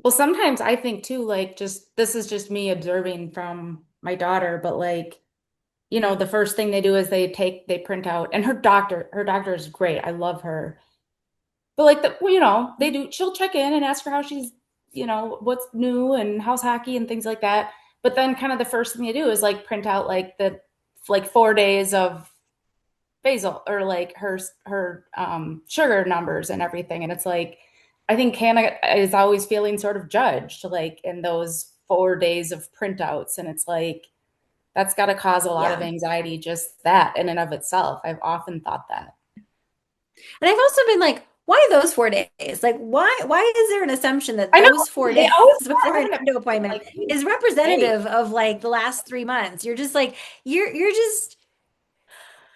Well, sometimes I think too, like, just this is just me observing from my daughter, but like, the first thing they do is they print out, and her doctor is great. I love her. But like she'll check in and ask her how she's, what's new and how's hockey and things like that. But then kind of the first thing they do is like print out like the like 4 days of basal, or like her sugar numbers and everything. And it's like I think Hannah is always feeling sort of judged, like in those 4 days of printouts. And it's like that's got to cause a lot of Yeah. anxiety, just that in and of itself. I've often thought that. And I've also been like, why those 4 days? Like, why is there an assumption that I know those four they days always before have an an endo opinion, appointment like, is hey, representative of like the last 3 months? You're just like, you're just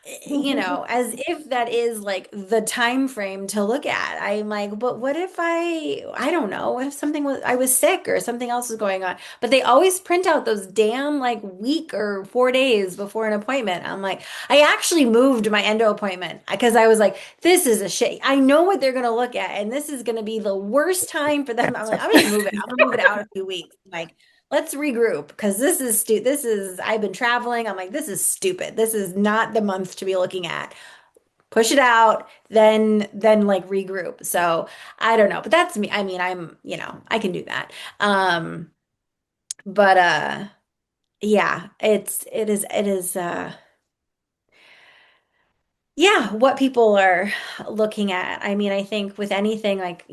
as if that is like the time frame to look at. I'm like, but what if I don't know, what if I was sick or something else was going on? But they always print out those damn like week or 4 days before an appointment. I'm like, I actually moved my endo appointment because I was like, this is a shit. I know what they're gonna look at, and this is gonna be the worst time for them. I'm like, I'm just move it. I'm gonna move it out a few weeks. Like, let's regroup because I've been traveling. I'm like, this is stupid. This is not the month to be looking at. Push it out, then like regroup. So I don't know, but that's me. I mean, I can do that. Um, but yeah, yeah, what people are looking at. I mean, I think with anything like,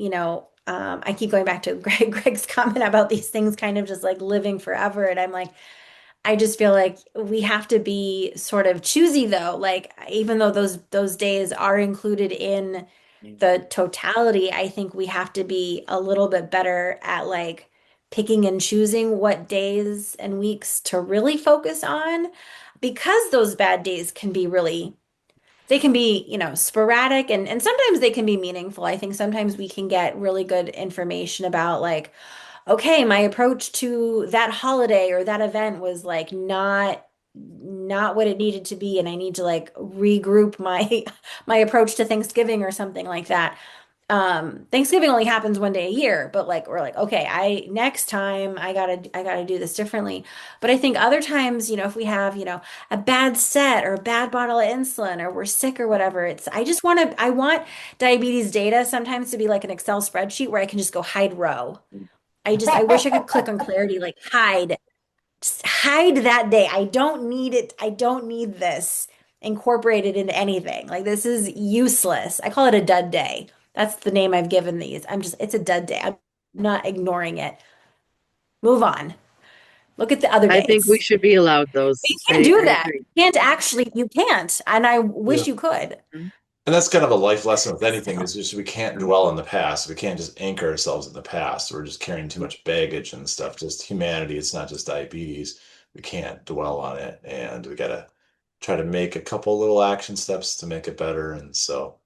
I keep going back to Greg's comment about these things kind of just like living forever. And I'm like, I just feel like we have to be sort of choosy though. Like even though those days are included in the totality, I think we have to be a little bit better at like picking and choosing what days and weeks to really focus on, because those bad days can be they can be, sporadic, and sometimes they can be meaningful. I think sometimes we can get really good information about like, okay, my approach to that holiday or that event was like not what it needed to be, and I need to like regroup my my approach to Thanksgiving or something like that. Thanksgiving only happens one day a year, but like we're like, okay, I next time I gotta do this differently. But I think other times, if we have, a bad set or a bad bottle of insulin or we're sick or whatever, I want diabetes data sometimes to be like an Excel spreadsheet where I can just go hide row. I wish I could click on clarity, like hide. Just hide that day. I don't need it. I don't need this incorporated into anything. Like this is useless. I call it a dud day. That's the name I've given these. It's a dud day. I'm not ignoring it. Move on. Look at the other I think we days. should be allowed You those. can't do I that. agree. You can't. And I Yeah. wish you could. And that's kind of a life lesson with anything is just we can't dwell in the past. We can't just anchor ourselves in the past. We're just carrying too much baggage and stuff. Just humanity, it's not just diabetes. We can't dwell on it. And we gotta try to make a couple little action steps to make it better. And so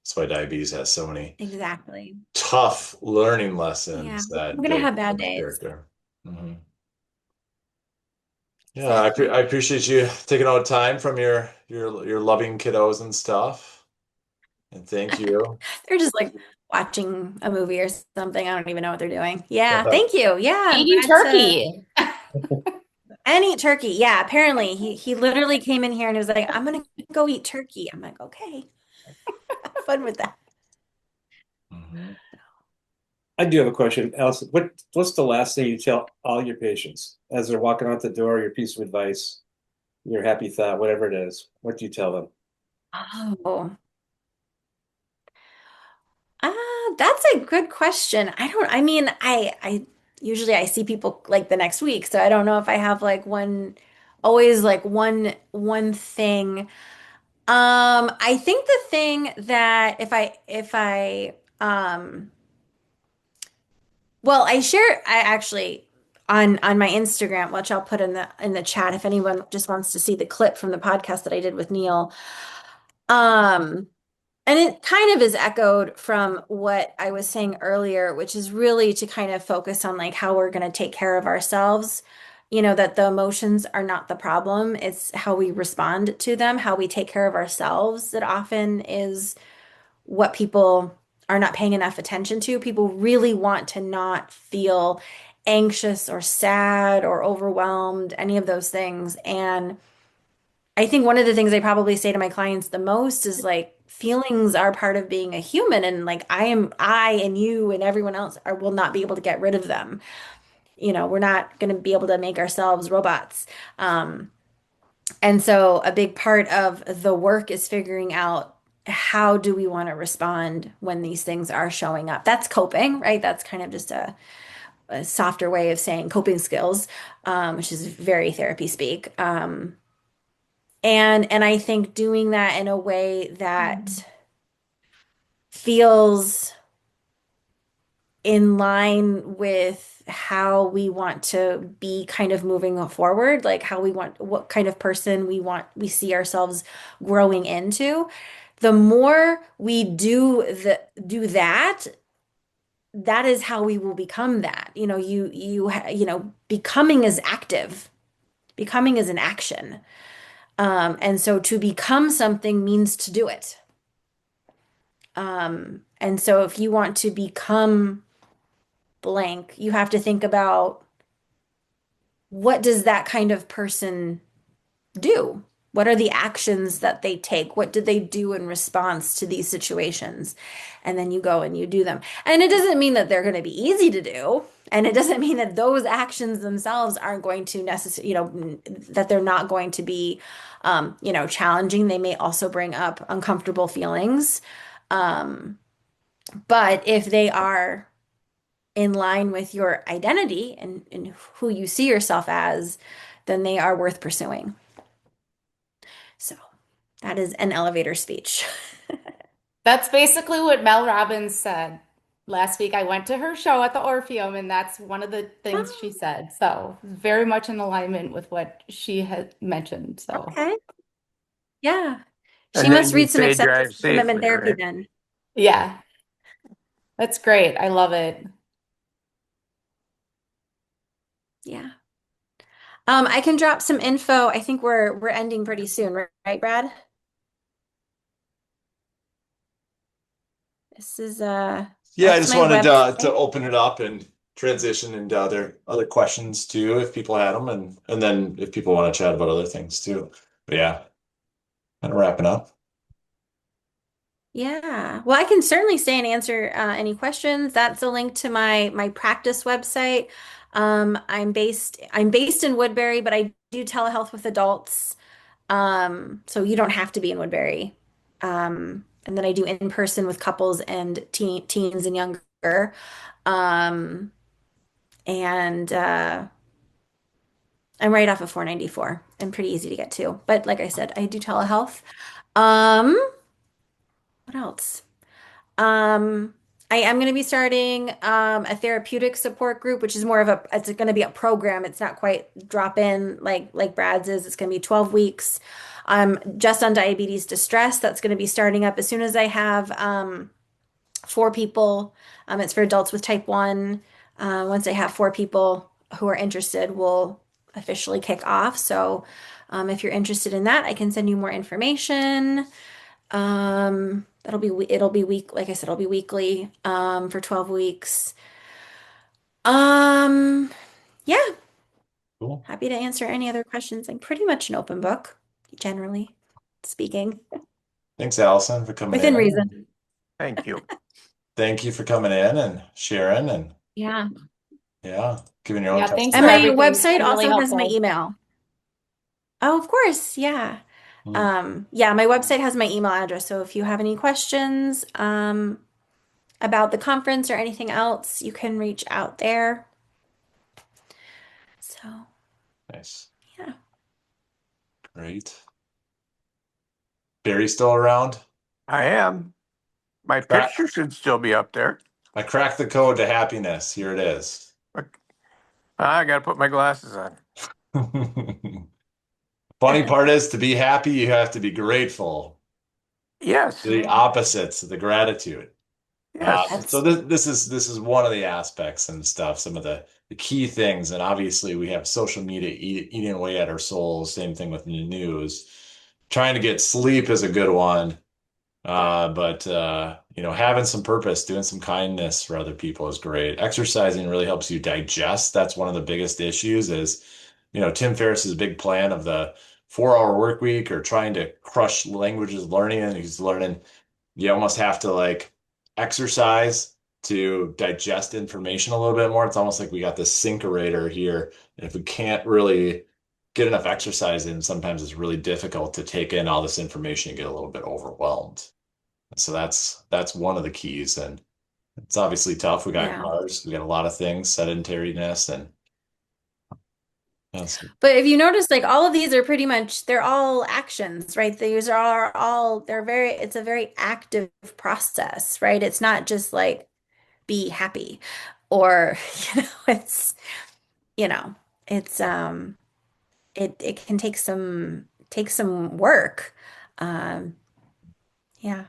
that's why diabetes has so many Exactly. tough learning Yeah. lessons that We're gonna build have bad days. character. Mhm. Yeah, I appreciate you taking out time from your loving kiddos and stuff. And thank you. They're just like watching a movie or something. I don't even know what they're doing. Yeah, thank you. Yeah, I'm Eating glad to- turkey. and eat turkey. Yeah, apparently he literally came in here and he was like, "I'm gonna go eat turkey." I'm like, "Okay, have fun with that." Mhm. I do have a question, Allison. What's the last thing you tell all your patients as they're walking out the door? Your piece of advice, your happy thought, whatever it is. What do you tell them? Oh, that's a good question. I mean, I usually I see people like the next week, so I don't know if I have like always like one thing. I think the thing that well, I actually on my Instagram, which I'll put in the chat if anyone just wants to see the clip from the podcast that I did with Neil. Um, and it kind of is echoed from what I was saying earlier, which is really to kind of focus on like how we're going to take care of ourselves. You know, that the emotions are not the problem. It's how we respond to them, how we take care of ourselves that often is what people are not paying enough attention to. People really want to not feel anxious or sad or overwhelmed, any of those things. And I think one of the things I probably say to my clients the most is like, feelings are part of being a human. And like, I and you and everyone else will not be able to get rid of them. You know, we're not going to be able to make ourselves robots. And so a big part of the work is figuring out how do we want to respond when these things are showing up. That's coping, right? That's kind of just a softer way of saying coping skills, which is very therapy speak. And I think doing that in a way that feels in line with how we want to be kind of moving forward, like how we want, what kind of person we see ourselves growing into. The more we do that, that is how we will become that. You know, becoming is active. Becoming is an action. And so to become something means to do it. And so if you want to become blank, you have to think about what does that kind of person do? What are the actions that they take? What do they do in response to these situations? And then you go and you do them. And it doesn't mean that they're going to be easy to do. And it doesn't mean that those actions themselves aren't going to necessarily, that they're not going to be, challenging. They may also bring up uncomfortable feelings. But if they are in line with your identity and who you see yourself as, then they are worth pursuing. So that is an elevator speech. That's basically what Mel Robbins said. Last week I went to her show at the Orpheum, and that's one of the things she said. So very much in alignment with what she had mentioned. So Okay. Yeah. She And then must you read some say acceptance drive and commitment safely, therapy right? then. yeah, that's great. I love it. Yeah. I can drop some info. I think we're ending pretty soon, right, Brad? This is Yeah, I that's just my wanted website. to open it up and transition into other questions too, if people had them, and then if people want to chat about other things too. But yeah, kind of wrapping up. Yeah. Well, I can certainly stay and answer any questions. That's a link to my practice website. I'm based in Woodbury, but I do telehealth with adults. So you don't have to be in Woodbury. And then I do in person with couples and teens and younger. Um, and I'm right off of 494 and pretty easy to get to. But like I said, I do telehealth. Um, what else? Um, I am going to be starting a therapeutic support group, which is more of it's going to be a program. It's not quite drop in like Brad's is. It's going to be 12 weeks. Just on diabetes distress. That's going to be starting up as soon as I have 4 people. It's for adults with type 1. Once I have 4 people who are interested, we'll officially kick off. So if you're interested in that, I can send you more information. It'll be week, like I said, it'll be weekly, for 12 weeks. Um, yeah, Cool. happy to answer any other questions. I'm pretty much an open book, generally speaking, Thanks, Allison, for coming within in. reason. Thank you. Thank you for coming in and sharing and Yeah. yeah, giving your own Yeah, thanks And for my testimony. everything. It's website been really also has my helpful. email. Oh, of course. Yeah. Mm. Yeah, my website has my email address. So if you have any questions, about the conference or anything else, you can reach out there. So, Nice. yeah. Great. Barry still around? I am. My Crack- picture should still be up there. I cracked the code to happiness. Here it is. I got to put my glasses on. Funny part is to be happy, you have to be grateful. Yes. The opposites, the gratitude. Yes. So That's this is one of the aspects and stuff, some of the key things. And obviously we have social media eating away at our souls. Same thing with the news. Trying to get sleep is a good one. But having some purpose, doing some kindness for other people is great. Exercising really helps you digest. That's one of the biggest issues is, Tim Ferriss's big plan of the 4-hour work week or trying to crush languages learning. And he's learning you almost have to like exercise to digest information a little bit more. It's almost like we got this sinkerator here. And if we can't really get enough exercise in, sometimes it's really difficult to take in all this information and get a little bit overwhelmed. So that's one of the keys. And it's obviously tough. We got yeah. cars, we got a lot of things, sedentariness, and But if you notice, like all of these are pretty much, they're all actions, right? These are all, it's a very active process, right? It's not just like be happy or, it's, you know, it's, it can take some work. Um, yeah.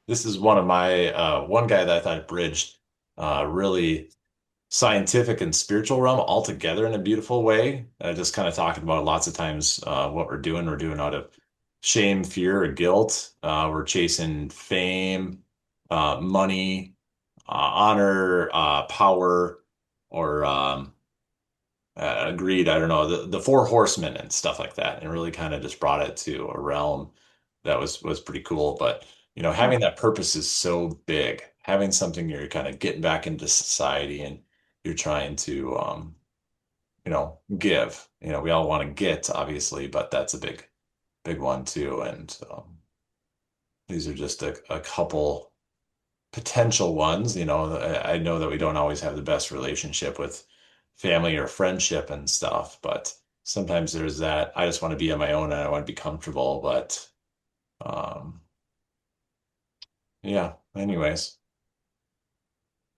this is one of my one guy that I thought bridged really scientific and spiritual realm all together in a beautiful way. Just kind of talking about lots of times what we're doing out of shame, fear, or guilt. We're chasing fame, money, honor, power, or greed. I don't know, the four horsemen and stuff like that, and really kind of just brought it to a realm that was pretty cool. But having that purpose is so big. Having something you're kind of getting back into society and you're trying to give. We all want to get, obviously, but that's a big one too. And these are just a couple potential ones. I know that we don't always have the best relationship with family or friendship and stuff, but sometimes there's that I just want to be on my own and I want to be comfortable. But yeah, anyways,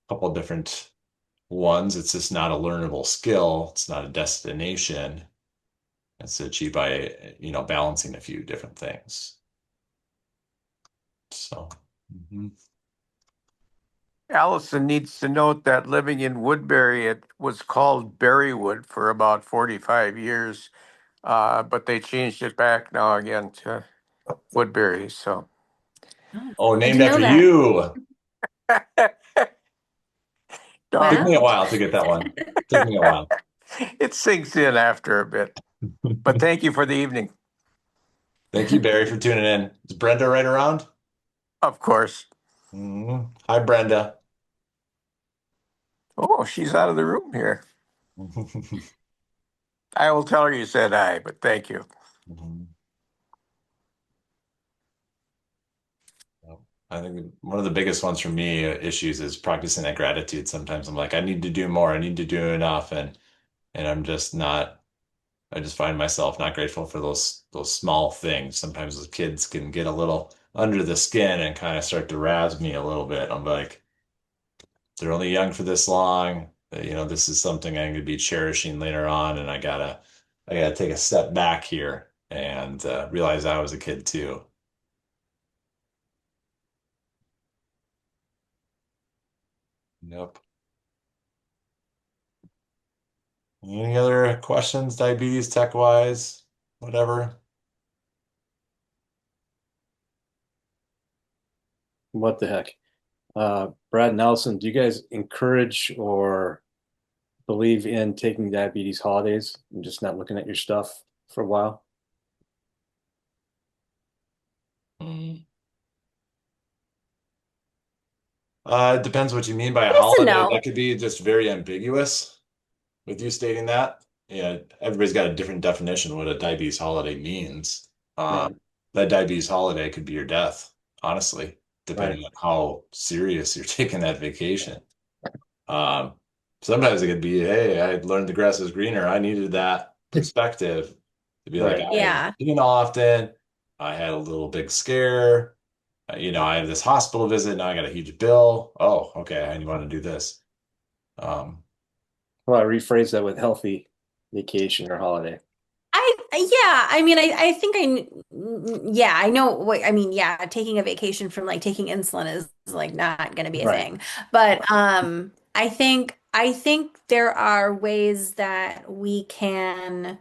a couple different ones. It's just not a learnable skill. It's not a destination. It's achieved by, balancing a few different things. So, Allison needs to note that living in Woodbury, it was called Berrywood for about 45 years, but they changed it back now again to Woodbury. So, oh, I named didn't know after that. you. Took darn, me a Well, while to get that one. Took me a while. it sinks in after a bit. But thank you for the evening. Thank you, Barry, for tuning in. Is Brenda right around? Of course. Hi, Brenda. Oh, she's out of the room here. I will tell her you said hi, but thank you. I think one of the biggest ones for me issues is practicing that gratitude. Sometimes I'm like, I need to do more. I need to do enough, and I'm just not. I just find myself not grateful for those small things. Sometimes those kids can get a little under the skin and kind of start to razz me a little bit. I'm like, they're only young for this long. This is something I'm going to be cherishing later on, and I gotta take a step back here and realize I was a kid too. Nope. Any other questions, diabetes, tech wise, whatever? What the heck? Brad and Allison, do you guys encourage or believe in taking diabetes holidays and just not looking at your stuff for a while? It depends what you mean by a Yes and holiday. no. That could be just very ambiguous with you stating that. Yeah, everybody's got a different definition of what a diabetes holiday means. Right, That diabetes holiday could be your death, honestly, right. depending on how serious you're taking that vacation. Um, Sometimes it could be, hey, I learned the grass is greener. I needed that perspective to be like, Right. I Yeah. didn't often. I had a little big scare. I have this hospital visit. Now I got a huge bill. Oh, okay. I want to do this. Um, Well, I rephrase that with healthy vacation or holiday. Yeah, I mean, I think yeah, I know what, I mean, yeah, taking a vacation from like taking insulin is like not going to be a Right. thing. But, I think there are ways that we can,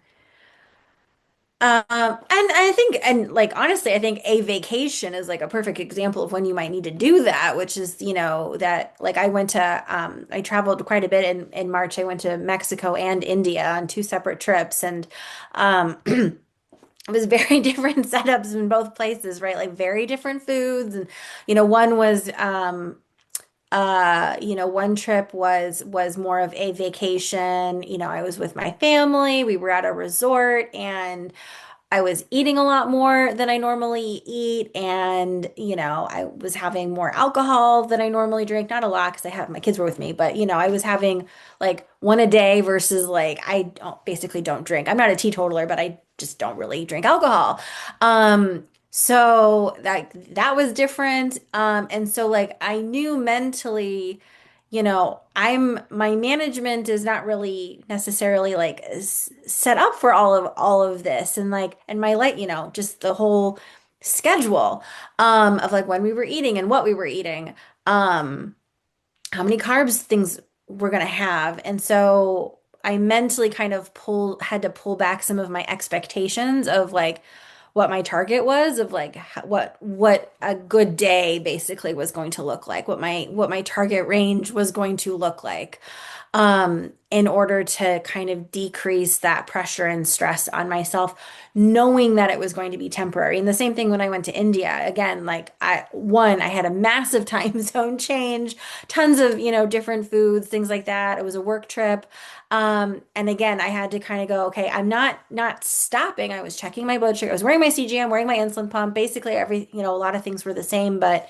and I think, and like honestly, I think a vacation is like a perfect example of when you might need to do that, which is, that like I traveled quite a bit in March. I went to Mexico and India on two separate trips, and it was very different setups in both places, right? Like very different foods, and one was one trip was more of a vacation. I was with my family. We were at a resort, and I was eating a lot more than I normally eat, and I was having more alcohol than I normally drink. Not a lot because I have my kids were with me, but I was having like one a day versus like basically don't drink. I'm not a teetotaler, but I just don't really drink alcohol. So that was different. And so like I knew mentally, my management is not really necessarily like set up for all of this, and like and my like just the whole schedule of like when we were eating and what we were eating, um how many carbs things we're gonna have. And so I mentally kind of had to pull back some of my expectations of like what my target was, of like what a good day basically was going to look like, what my target range was going to look like, in order to kind of decrease that pressure and stress on myself, knowing that it was going to be temporary. And the same thing when I went to India. Again, like I had a massive time zone change, tons of, different foods, things like that. It was a work trip. And again, I had to kind of go, okay, I'm not stopping. I was checking my blood sugar. I was wearing my CGM, wearing my insulin pump. Basically, a lot of things were the same, but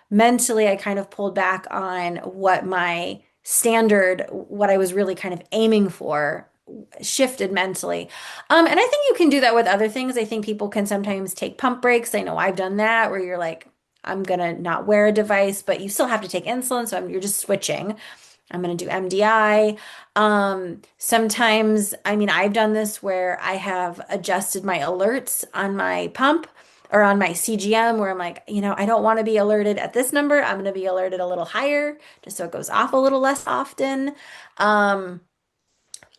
mentally I kind of pulled back on what my standard, what I was really kind of aiming for, shifted mentally. And I think you can do that with other things. I think people can sometimes take pump breaks. I know I've done that where you're like, I'm gonna not wear a device, but you still have to take insulin, so you're just switching. I'm going to do MDI. Sometimes, I mean, I've done this where I have adjusted my alerts on my pump or on my CGM where I'm like, I don't want to be alerted at this number. I'm going to be alerted a little higher just so it goes off a little less often. Um,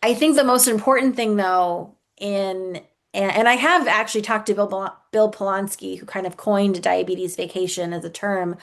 I think the most important thing though and I have actually talked to Bill Polanski, who kind of coined diabetes vacation as a term.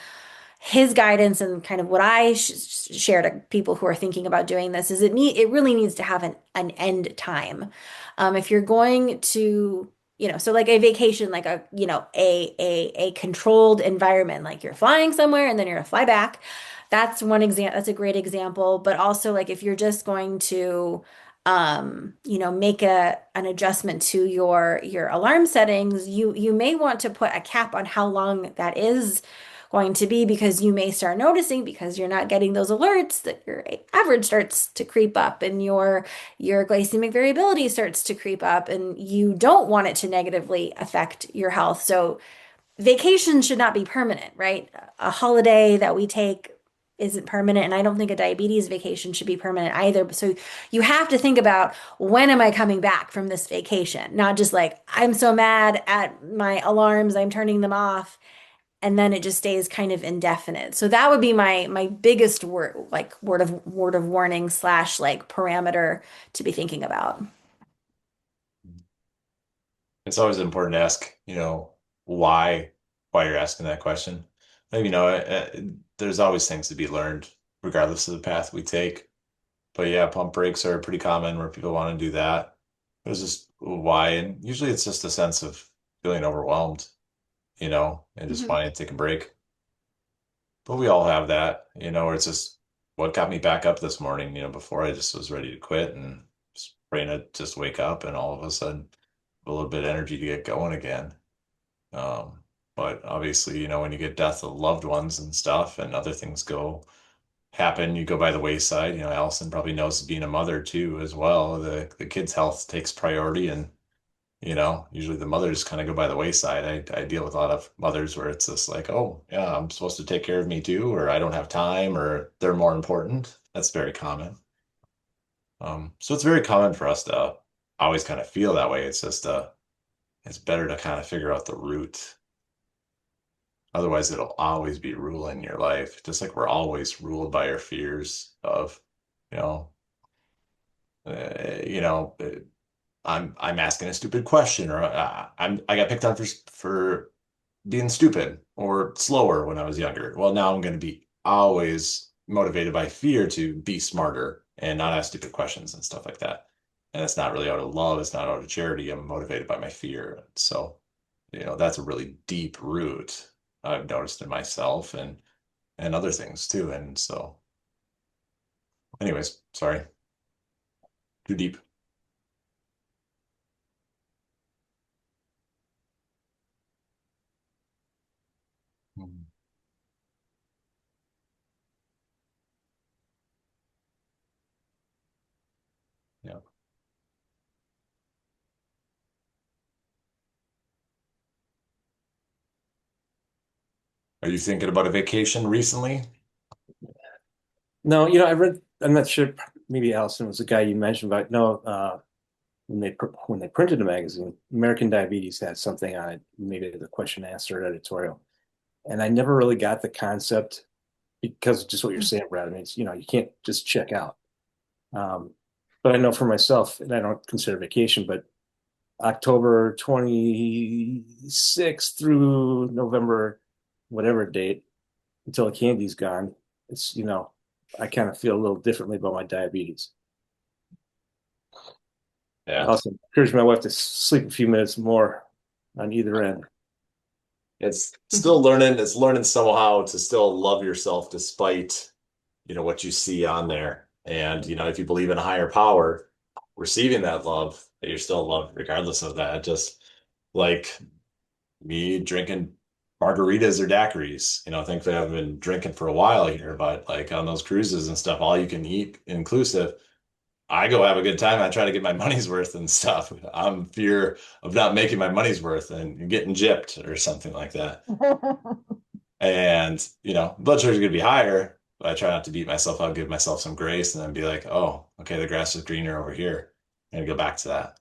His guidance and kind of what I share to people who are thinking about doing this is it really needs to have an end time. If you're going to, so like a vacation, like a controlled environment, like you're flying somewhere and then you're gonna fly back. That's one example. That's a great example. But also like if you're just going to make an adjustment to your alarm settings, you may want to put a cap on how long that is going to be, because you may start noticing, because you're not getting those alerts, that your average starts to creep up and your glycemic variability starts to creep up, and you don't want it to negatively affect your health. So vacation should not be permanent, right? A holiday that we take isn't permanent, and I don't think a diabetes vacation should be permanent either. So you have to think about, when am I coming back from this vacation? Not just like, I'm so mad at my alarms, I'm turning them off, and then it just stays kind of indefinite. So that would be my biggest word of warning slash like parameter to be thinking about. It's always important to ask, why you're asking that question. And, there's always things to be learned, regardless of the path we take. But yeah, pump brakes are pretty common where people want to do that. There's just why, and usually it's just a sense of feeling overwhelmed, and just Mhm. wanting to take a break. But we all have that, where it's just what got me back up this morning, before I just was ready to quit and just praying to just wake up and all of a sudden a little bit of energy to get going again. But obviously, when you get death of loved ones and stuff and other things happen, you go by the wayside. Allison probably knows, being a mother too as well. The kid's health takes priority, and usually the mothers kind of go by the wayside. I deal with a lot of mothers where it's just like, oh yeah, I'm supposed to take care of me too, or I don't have time, or they're more important. That's very common. So it's very common for us to always kind of feel that way. It's just it's better to kind of figure out the root. Otherwise, it'll always be ruling your life, just like we're always ruled by our fears of, you know, uh, you know, uh, I'm asking a stupid question, or I got picked on for being stupid or slower when I was younger. Well, now I'm going to be always motivated by fear to be smarter and not ask stupid questions and stuff like that. And it's not really out of love. It's not out of charity. I'm motivated by my fear. So, that's a really deep root I've noticed in myself and other things too. And so, anyways, sorry, too deep. Mhm. Yeah. Are you thinking about a vacation recently? No, I read. I'm not sure. Maybe Allison was the guy you mentioned, but no. When they printed the magazine, American Diabetes had something on it, maybe the question and answer editorial, and I never really got the concept because of just what you're saying, Brad. I mean, you can't just check out. Um, but I know for myself, and I don't consider vacation, but October 26th through November, whatever date, until the candy's gone, I kind of feel a little differently about my diabetes. I Yeah. also encourage my wife to sleep a few minutes more on either end. It's still learning. It's learning somehow to still love yourself despite, what you see on there. And, if you believe in a higher power, receiving that love, that you're still loved regardless of that. Just like me drinking margaritas or daiquiris. Thankfully I've been drinking for a while here, but like on those cruises and stuff, all you can eat inclusive, I go have a good time. I try to get my money's worth and stuff. I'm fear of not making my money's worth and getting gypped or something like that. And, blood sugar's gonna be higher, but I try not to beat myself up, give myself some grace, and then be like, oh, okay, the grass is greener over here. And go back to that.